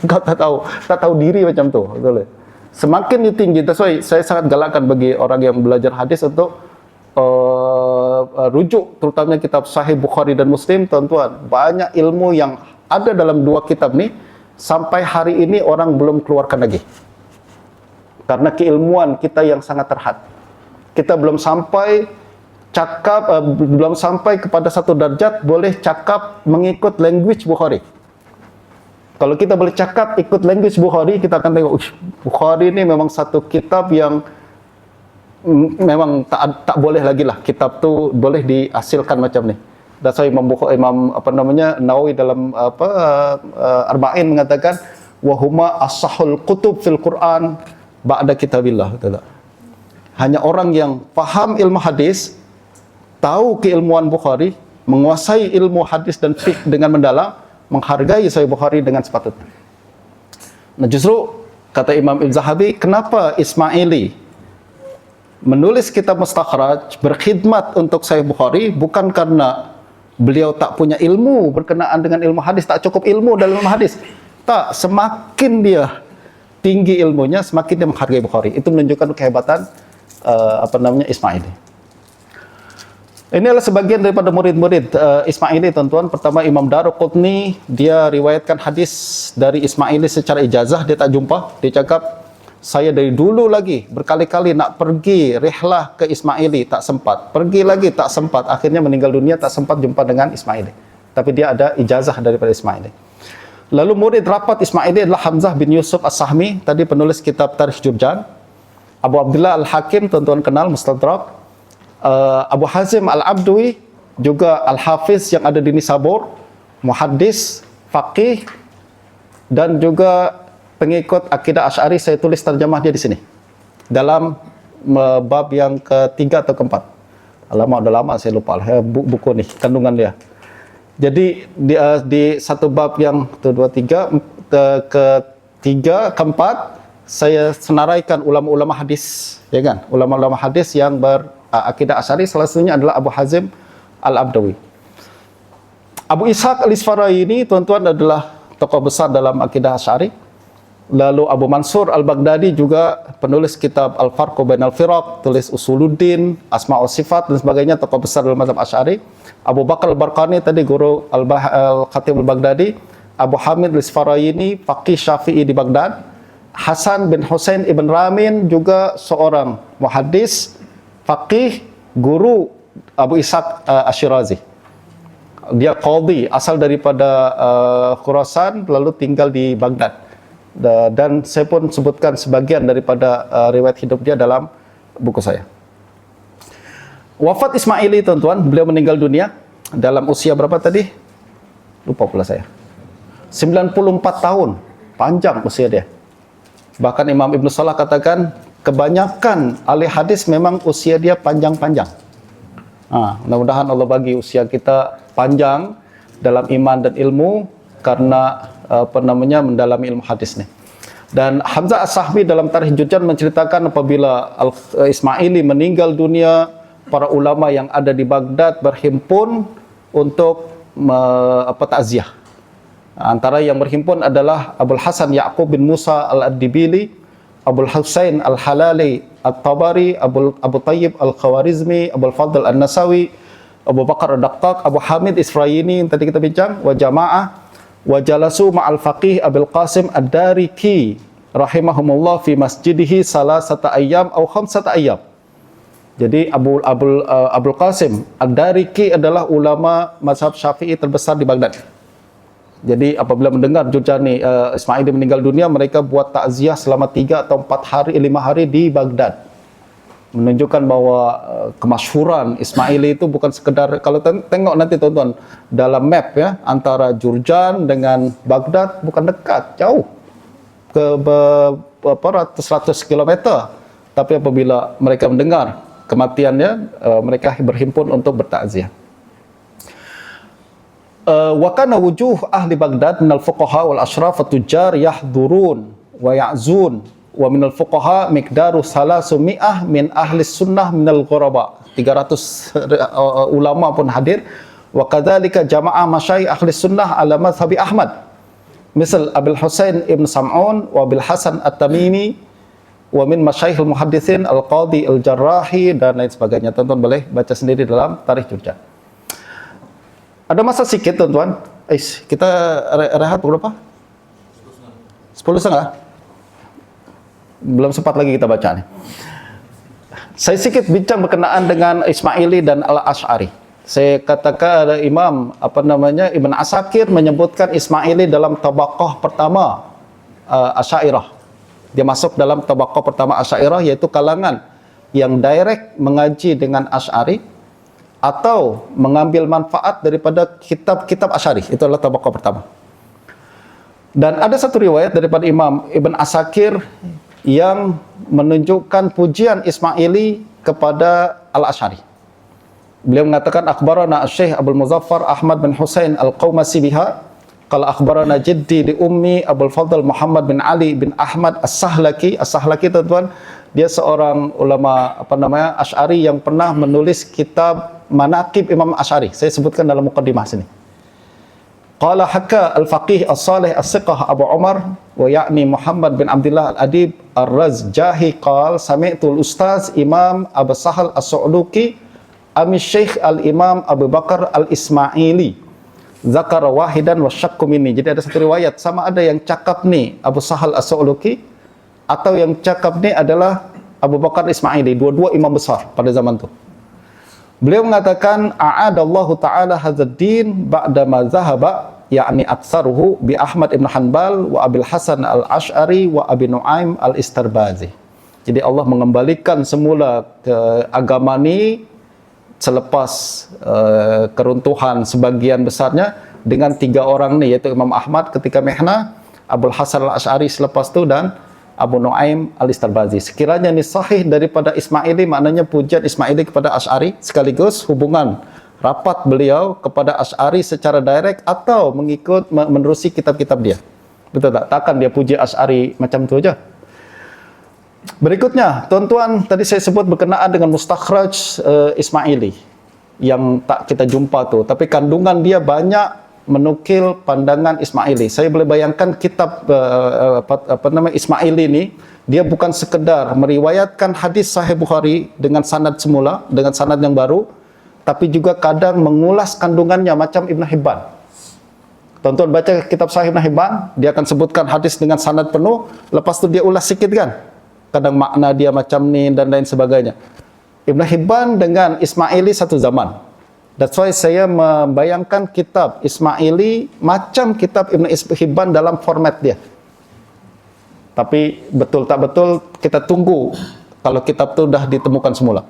Kau tak tahu diri macam tu, betul tak? Semakin dia tinggi, saya sangat galakkan bagi orang yang belajar hadis untuk rujuk terutamanya kitab Sahih Bukhari dan Muslim. Tuan-tuan, banyak ilmu yang ada dalam dua kitab ni sampai hari ini orang belum keluarkan lagi, karena keilmuan kita yang sangat terhad. Kita belum sampai belum sampai kepada satu darjat boleh cakap mengikut language Bukhari. Kalau kita boleh cakap ikut language Bukhari, kita akan tengok Bukhari ini memang satu kitab yang memang tak boleh lagi lah kitab tu boleh dihasilkan macam ni. Dan saya Imam Nawawi dalam Arba'in mengatakan wa huma as-sahul kutub fil Quran ba'da kitabillah, betul tak? Hanya orang yang faham ilmu hadis, tahu keilmuan Bukhari, menguasai ilmu hadis dan fiqh dengan mendalam, menghargai Sahih Bukhari dengan sepatutnya. Nah, justru kata Imam Ibn Zahabi, kenapa Ismaili menulis kitab mustakhraj berkhidmat untuk Sahih Bukhari bukan karena beliau tak punya ilmu berkenaan dengan ilmu hadis, tak cukup ilmu dalam ilmu hadis. Tak, semakin dia tinggi ilmunya, semakin dia menghargai Bukhari. Itu menunjukkan kehebatan Ismaili. Ini adalah sebagian daripada murid-murid Ismaili, tuan-tuan. Pertama, Imam Daruqutni, dia riwayatkan hadis dari Ismaili secara ijazah, dia tak jumpa. Dia cakap, saya dari dulu lagi berkali-kali nak pergi rihlah ke Ismaili, tak sempat. Pergi lagi tak sempat. Akhirnya meninggal dunia, tak sempat jumpa dengan Ismaili. Tapi dia ada ijazah daripada Ismaili. Lalu murid rapat Ismaili adalah Hamzah bin Yusuf As-Sahmi, tadi penulis kitab Tarikh Jurjan. Abu Abdullah Al-Hakim, tuan-tuan kenal, Mustadrak. Abu Hazim Al-Abdwi, juga Al-Hafiz yang ada di Nisabur, muhaddis, faqih, dan juga pengikut akidah Asy'ari. Saya tulis terjemah dia di sini dalam bab yang ketiga atau keempat. Alamak, udah lama saya lupa buku ni, kandungan dia. Jadi di satu bab yang ketiga, keempat, saya senaraikan ulama-ulama hadis, ya kan? Ulama-ulama hadis yang berakidah Asy'ari, salah satunya adalah Abu Hazim Al-Abdawi. Abu Ishaq Al-Isfaraini, tuan-tuan, adalah tokoh besar dalam akidah Asy'ari. Lalu Abu Mansur Al-Baghdadi juga penulis kitab Al-Farqu Bainal Firaq, tulis Usuluddin, Asma' wa Sifat dan sebagainya, tokoh besar dalam mazhab Asy'ari. Abu Bakar Al-Barqani tadi guru Al-Khatib Al-Baghdadi. Abu Hamid Al-Isfaraini, faqih Syafi'i di Baghdad. Hasan bin Husain Ibn Ramin juga seorang muhaddis, faqih, guru Abu Ishaq Asy-Syirazi. Dia qadhi, asal daripada Khurasan, lalu tinggal di Baghdad. Dan saya pun sebutkan sebagian daripada riwayat hidup dia dalam buku saya. Wafat Ismaili, tuan-tuan, beliau meninggal dunia dalam usia berapa tadi? Lupa pula saya. 94 tahun, panjang usia dia. Bahkan Imam Ibn Salah katakan, kebanyakan ahli hadis memang usia dia panjang-panjang. Mudah-mudahan Allah bagi usia kita panjang dalam iman dan ilmu, karena mendalami ilmu hadis ni. Dan Hamzah As-Sahmi dalam Tarikh Jurjan menceritakan apabila Ismaili meninggal dunia, para ulama yang ada di Baghdad berhimpun untuk takziah. Antara yang berhimpun adalah Abul Hasan Ya'qub bin Musa Al-Ad-Dibili, Abul Husain Al-Halali At-Tabari, Abu Tayyib Al-Khawarizmi, Abul Fadl An-Nasawi, Abu Bakar Ad-Daqqaq, Abu Hamid Isfaraini yang tadi kita bincang, wa jamaah wa jalasu ma'al faqih Abul Qasim Ad-Dariki rahimahumullah fi masjidihi salasata ayyam atau khamsata ayyam. Jadi Abul Qasim Ad-Dariki adalah ulama mazhab Syafi'i terbesar di Baghdad. Jadi apabila mendengar Jurjani Ismaili meninggal dunia, mereka buat takziah selama 3 atau 4 hari, 5 hari di Baghdad. Menunjukkan bahwa kemasyhuran Ismaili itu bukan sekedar, kalau tengok nanti tuan-tuan dalam map ya, antara Jurjan dengan Baghdad bukan dekat, jauh ke ratus-ratus kilometer. Tapi apabila mereka mendengar kematiannya, mereka berhimpun untuk bertakziah. Wa kana wujuh ahli Baghdad minal fuqaha wal ashraf at-tujjar yahdurun wa ya'zun wa minal fuqaha miqdaru 300 min ahli sunnah minal ghuraba. 300 ulama pun hadir. Wa kadzalika jama'a masyayikh ahli sunnah ala mazhabi Ahmad, misal Abul Husain Ibn Sam'un wa Bil Hasan At-Tamimi wa min masyayikh al-muhadditsin Al-Qadhi Al-Jarrahi dan lain sebagainya. Tuan-tuan boleh baca sendiri dalam Tarikh Jurjan. Ada masa sikit, tuan-tuan. Kita rehat berapa? 10.30. Belum sempat lagi kita baca nih. Saya sedikit bincang berkenaan dengan Ismaili dan Al-Asy'ari. Saya katakan ada Imam Ibn Asakir menyebutkan Ismaili dalam tabaqah pertama Asy'ariyah. Dia masuk dalam tabaqah pertama Asy'ariyah, yaitu kalangan yang direct mengaji dengan Asy'ari atau mengambil manfaat daripada kitab-kitab Asy'ari. Itu adalah tabaqah pertama. Dan ada satu riwayat daripada Imam Ibn Asakir yang menunjukkan pujian Ismaili kepada Al-Asy'ari. Beliau mengatakan, akhbarana Syekh Abdul Muzaffar Ahmad bin Husain Al-Qaumasi biha, qala akhbarana jiddi li ummi Abul Fadl Muhammad bin Ali bin Ahmad As-Sahlaki. As-Sahlaki, tuan-tuan, dia seorang ulama Asy'ari yang pernah menulis kitab Manaqib Imam Asy'ari. Saya sebutkan dalam muqaddimah sini. Qala hakka al-faqih as-salih as-siqah Abu Umar wa ya'ni Muhammad bin Abdullah al-Adib ar-Razjahi qala sami'tu al-ustaz Imam Abu Sahal as-Su'luki ami Syekh al-Imam Abu Bakar al-Ismaili zakara wahidan wa syakku minni. Jadi ada satu riwayat, sama ada yang cakap ni Abu Sahal as-Su'luki atau yang cakap ni adalah Abu Bakar Ismaili, dua-dua imam besar pada zaman tu. Beliau mengatakan, a'adallahu ta'ala hadzal din ba'da ma zahaba, yakni aktsaruhu bi Ahmad ibn Hanbal wa Abil Hasan al-Asy'ari wa Abi Nu'aim al-Istarbazi. Jadi Allah mengembalikan semula ke agama ni selepas keruntuhan sebagian besarnya dengan 3 orang ni, yaitu Imam Ahmad ketika mihna, Abul Hasan al-Asy'ari selepas tu, dan Abu Nu'aim al-Istarbazi. Sekiranya ini sahih daripada Ismaili, maknanya pujian Ismaili kepada Asy'ari, sekaligus hubungan rapat beliau kepada Asy'ari secara direct atau menerusi kitab-kitab dia. Betul tak? Takkan dia puji Asy'ari macam tu aja. Berikutnya, tuan-tuan, tadi saya sebut berkenaan dengan mustakhraj Ismaili. yang tak kita jumpa tu, tapi kandungan dia banyak menukil pandangan Ismaili. Saya boleh bayangkan kitab Ismaili ni, dia bukan sekedar meriwayatkan hadis Sahih Bukhari dengan sanad semula, dengan sanad yang baru, tapi juga kadang mengulas kandungannya macam Ibn Hibban. Tuan-tuan baca kitab Sahih Ibn Hibban, dia akan sebutkan hadis dengan sanad penuh, lepas tu dia ulas sikit kan. Kadang makna dia macam ni dan lain sebagainya. Ibn Hibban dengan Ismaili satu zaman. That's why saya membayangkan kitab Ismaili macam kitab Ibn Hibban dalam format dia. Tapi betul tak betul kita tunggu kalau kitab tu dah ditemukan semula.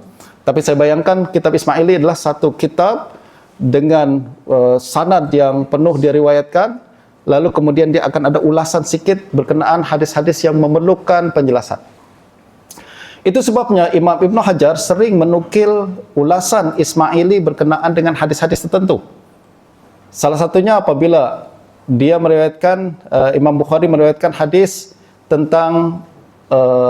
Tapi saya bayangkan kitab Ismaili adalah satu kitab dengan sanad yang penuh diriwayatkan, lalu kemudian dia akan ada ulasan sikit berkenaan hadis-hadis yang memerlukan penjelasan. Itu sebabnya Imam Ibn Hajar sering menukil ulasan Ismaili berkenaan dengan hadis-hadis tertentu. Salah satunya apabila dia meriwayatkan, Imam Bukhari meriwayatkan hadis tentang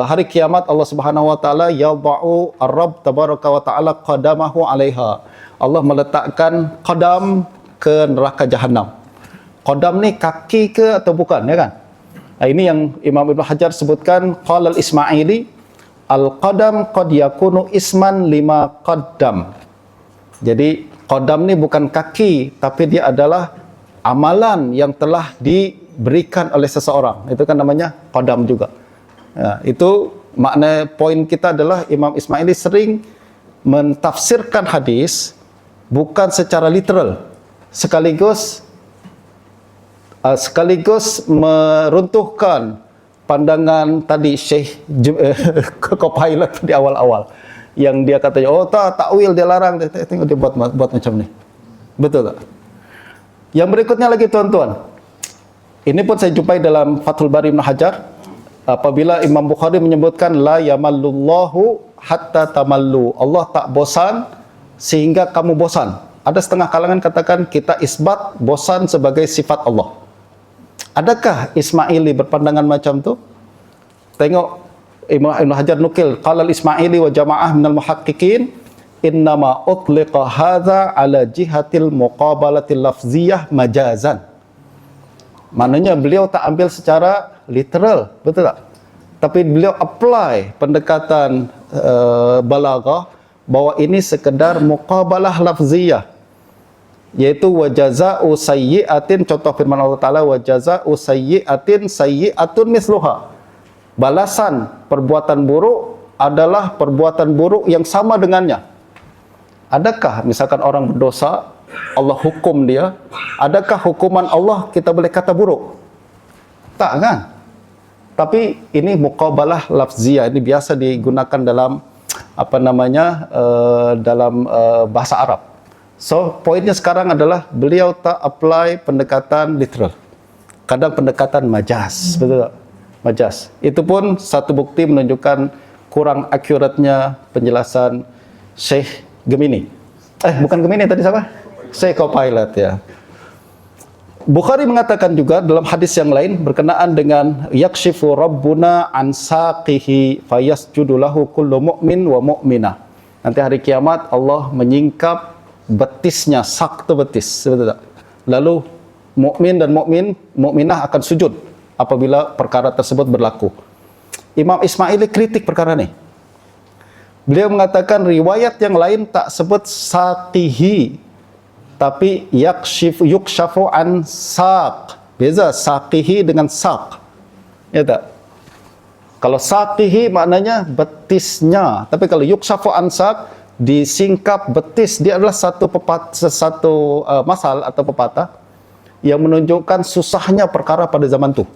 hari kiamat, Allah Subhanahu wa taala yadha'u ar-rabb tabaraka wa taala qadamahu 'alaiha. Allah meletakkan qadam ke neraka jahanam. Qadam ni kaki ke atau bukan, ya kan? Ini yang Imam Ibn Hajar sebutkan, qala al-Ismaili al-qadam qad yakunu isman lima qaddam. Jadi qadam ni bukan kaki, tapi dia adalah amalan yang telah diberikan oleh seseorang. Itu kan namanya qadam juga. Ya, itu makna poin kita adalah Imam Ismaili sering mentafsirkan hadis bukan secara literal, sekaligus meruntuhkan pandangan tadi Syekh co-pilot di awal-awal yang dia katanya, oh takwil dia larang, tengok dia buat macam ni. Betul tak? Yang berikutnya lagi tuan-tuan, ini pun saya jumpai dalam Fathul Bari Ibn Hajar. Apabila Imam Bukhari menyebutkan la yamallullahu hatta tamallu, Allah tak bosan sehingga kamu bosan. Ada setengah kalangan katakan kita isbat bosan sebagai sifat Allah. Adakah Ismaili berpandangan macam tu? Tengok Ibn Hajar nukil, qala al-Ismaili wa jamaah minal muhaqqiqin innama utliqa hadza ala jihatil muqabalatil lafziyah majazan. Maknanya beliau tak ambil secara literal, betul tak? Tapi beliau apply pendekatan balaghah bahwa ini sekedar muqabalah lafziyah, yaitu wa jazaa'u sayyi'atin, contoh firman Allah Ta'ala wa jazaa'u sayyi'atin sayyi'atun misluha. Balasan perbuatan buruk adalah perbuatan buruk yang sama dengannya. Adakah misalkan orang berdosa, Allah hukum dia, adakah hukuman Allah kita boleh kata buruk? Tak kan? Tapi ini muqabalah lafziyah, ini biasa digunakan dalam dalam bahasa Arab. So poinnya sekarang adalah beliau tak apply pendekatan literal, kadang pendekatan majaz, betul tak? Majaz. Itu pun satu bukti menunjukkan kurang akuratnya penjelasan Syekh Gemini. Bukan Gemini tadi siapa? Syekh co-pilot, ya. Bukhari mengatakan juga dalam hadis yang lain berkenaan dengan yakshifu rabbuna an saqihi fayasjudu lahu kullu mu'min wa mu'minah. Nanti hari kiamat Allah menyingkap betisnya, sak tu betis, betul tak? Lalu mukmin dan mukminah akan sujud apabila perkara tersebut berlaku. Imam Ismaili kritik perkara ni. Beliau mengatakan riwayat yang lain tak sebut saqihi, tapi yukshafu an saq. Beza saqihi dengan saq. Ya tak? Kalau saqihi maknanya betisnya, tapi kalau yukshafu an saq, disingkap betis, dia adalah satu masal atau pepatah yang menunjukkan susahnya perkara pada zaman tu.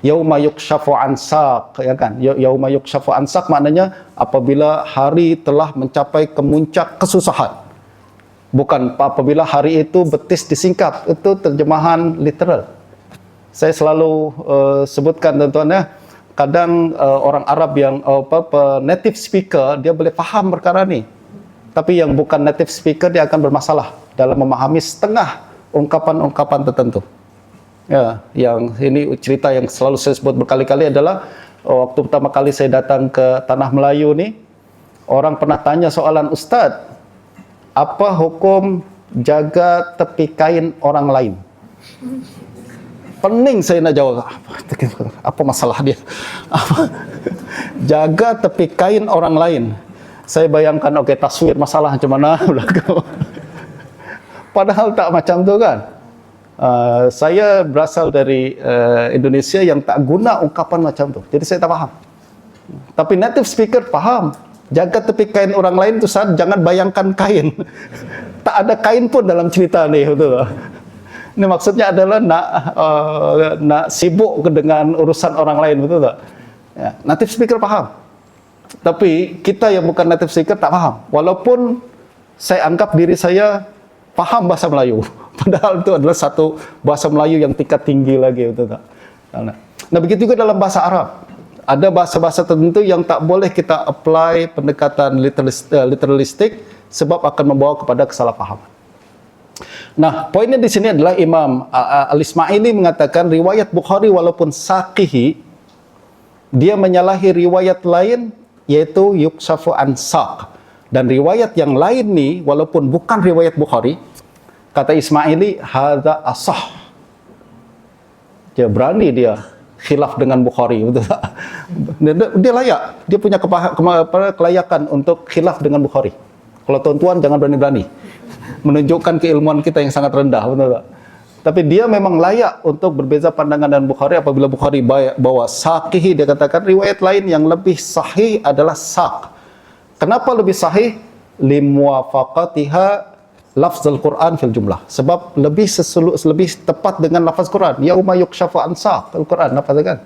Yauma yukshafu an saq, ya kan? Yauma yukshafu an saq maknanya apabila hari telah mencapai kemuncak kesusahan. Bukan apabila hari itu betis disingkap. Itu terjemahan literal. Saya selalu sebutkan tuan-tuan ya, kadang orang Arab yang native speaker dia boleh faham perkara ni. Tapi yang bukan native speaker dia akan bermasalah dalam memahami setengah ungkapan-ungkapan tertentu. Ya, yang ini cerita yang selalu saya sebut berkali-kali adalah waktu pertama kali saya datang ke Tanah Melayu ni, orang pernah tanya soalan, Ustaz, Apa hukum jaga tepi kain orang lain? Pening saya nak jawab. Apa masalah dia? Jaga tepi kain orang lain. Saya bayangkan, okey, taswir masalah macam mana belakang. Padahal tak macam tu kan. Saya berasal dari Indonesia yang tak guna ungkapan macam tu. Jadi saya tak faham. Tapi native speaker faham. Jaga tepi kain orang lain tu saat jangan bayangkan kain. Tak ada kain pun dalam cerita ni, betul tak? Ini maksudnya adalah nak sibuk dengan urusan orang lain, betul tak? Ya, native speaker faham. Tapi kita yang bukan native speaker tak faham. Walaupun saya anggap diri saya faham bahasa Melayu. Padahal itu adalah satu bahasa Melayu yang tingkat tinggi lagi, betul tak? Nah, begitu juga dalam bahasa Arab. Ada bahasa-bahasa tertentu yang tak boleh kita apply pendekatan literalistik sebab akan membawa kepada kesalahpahaman. Nah, poinnya di sini adalah Imam Al-Ismaili mengatakan riwayat Bukhari walaupun saqihi, dia menyalahi riwayat lain yaitu yukshafu an saq. Dan riwayat yang lain ni walaupun bukan riwayat Bukhari, kata Ismaili hadza asah. Dia berani dia khilaf dengan Bukhari, betul tak? Dia layak, dia punya kelayakan untuk khilaf dengan Bukhari. Kalau tuan-tuan jangan berani-berani menunjukkan keilmuan kita yang sangat rendah, betul tak? Tapi dia memang layak untuk berbeza pandangan dengan Bukhari apabila Bukhari bawa saqihi, dia katakan riwayat lain yang lebih sahih adalah saq. Kenapa lebih sahih? Limuwafaqatiha lafzul Quran fil jumlah. Sebab lebih tepat dengan lafaz Quran. Yauma yukshafu an saq. Al-Quran apa kan?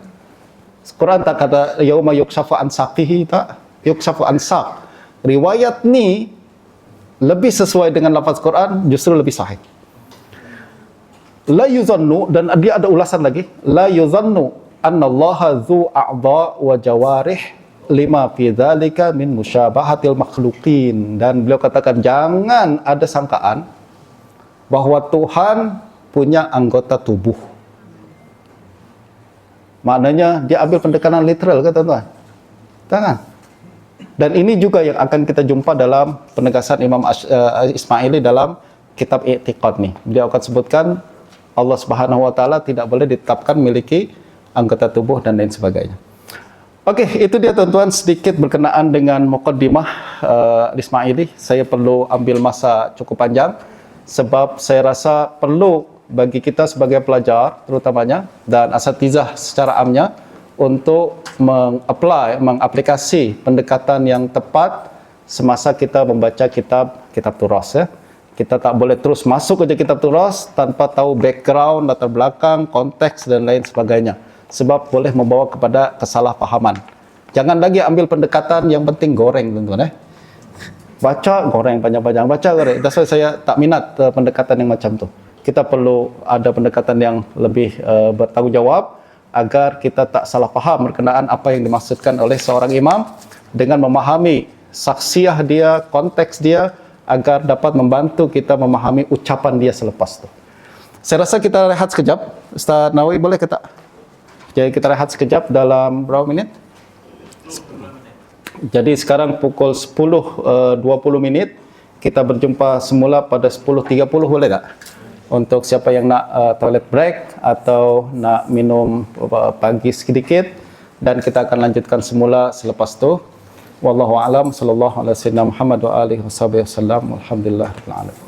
Quran tak kata yauma yukshafu an saqihi, tak. Yukshafu an saq. Riwayat ni lebih sesuai dengan lafaz Quran, justru lebih sahih. La yuzannu, dan dia ada ulasan lagi. La yuzannu annallaha dzu a'dha wa jawarih lima fi dzalika min musyabahatil makhluqin. Dan beliau katakan jangan ada sangkaan bahwa Tuhan punya anggota tubuh. Maknanya dia ambil pendekatan literal ke tuan-tuan? Jangan. Dan ini juga yang akan kita jumpa dalam penegasan Imam Ismaili dalam kitab I'tiqad ni. Dia akan sebutkan Allah Subhanahu wa taala tidak boleh ditetapkan memiliki anggota tubuh dan lain sebagainya. Okey, itu dia tuan-tuan sedikit berkenaan dengan muqaddimah Ismaili. Saya perlu ambil masa cukup panjang sebab saya rasa perlu bagi kita sebagai pelajar terutamanya dan asatizah secara amnya untuk mengaplikasi pendekatan yang tepat semasa kita membaca kitab turas, ya. Kita tak boleh terus masuk ke kitab turas tanpa tahu background, latar belakang, konteks dan lain sebagainya. Sebab boleh membawa kepada kesalahpahaman. Jangan lagi ambil pendekatan yang penting goreng, tuan-tuan. Baca goreng panjang-panjang, baca goreng. That's why saya tak minat pendekatan yang macam tu. Kita perlu ada pendekatan yang lebih bertanggungjawab agar kita tak salah faham berkenaan apa yang dimaksudkan oleh seorang imam dengan memahami saksiah dia, konteks dia, agar dapat membantu kita memahami ucapan dia selepas itu. Saya rasa kita rehat sekejap. Ustaz Nawawi boleh ke tak? Jadi kita rehat sekejap dalam berapa minit? 10 menit. Jadi sekarang pukul 10.20 minit. Kita berjumpa semula pada 10.30, boleh tak? Untuk siapa yang nak toilet break atau nak minum pagi sedikit, dan kita akan lanjutkan semula selepas itu. Wallahu a'lam, sallallahu alaihi wasallam, Muhammad wa alihi wasallam, alhamdulillah rabbil alamin.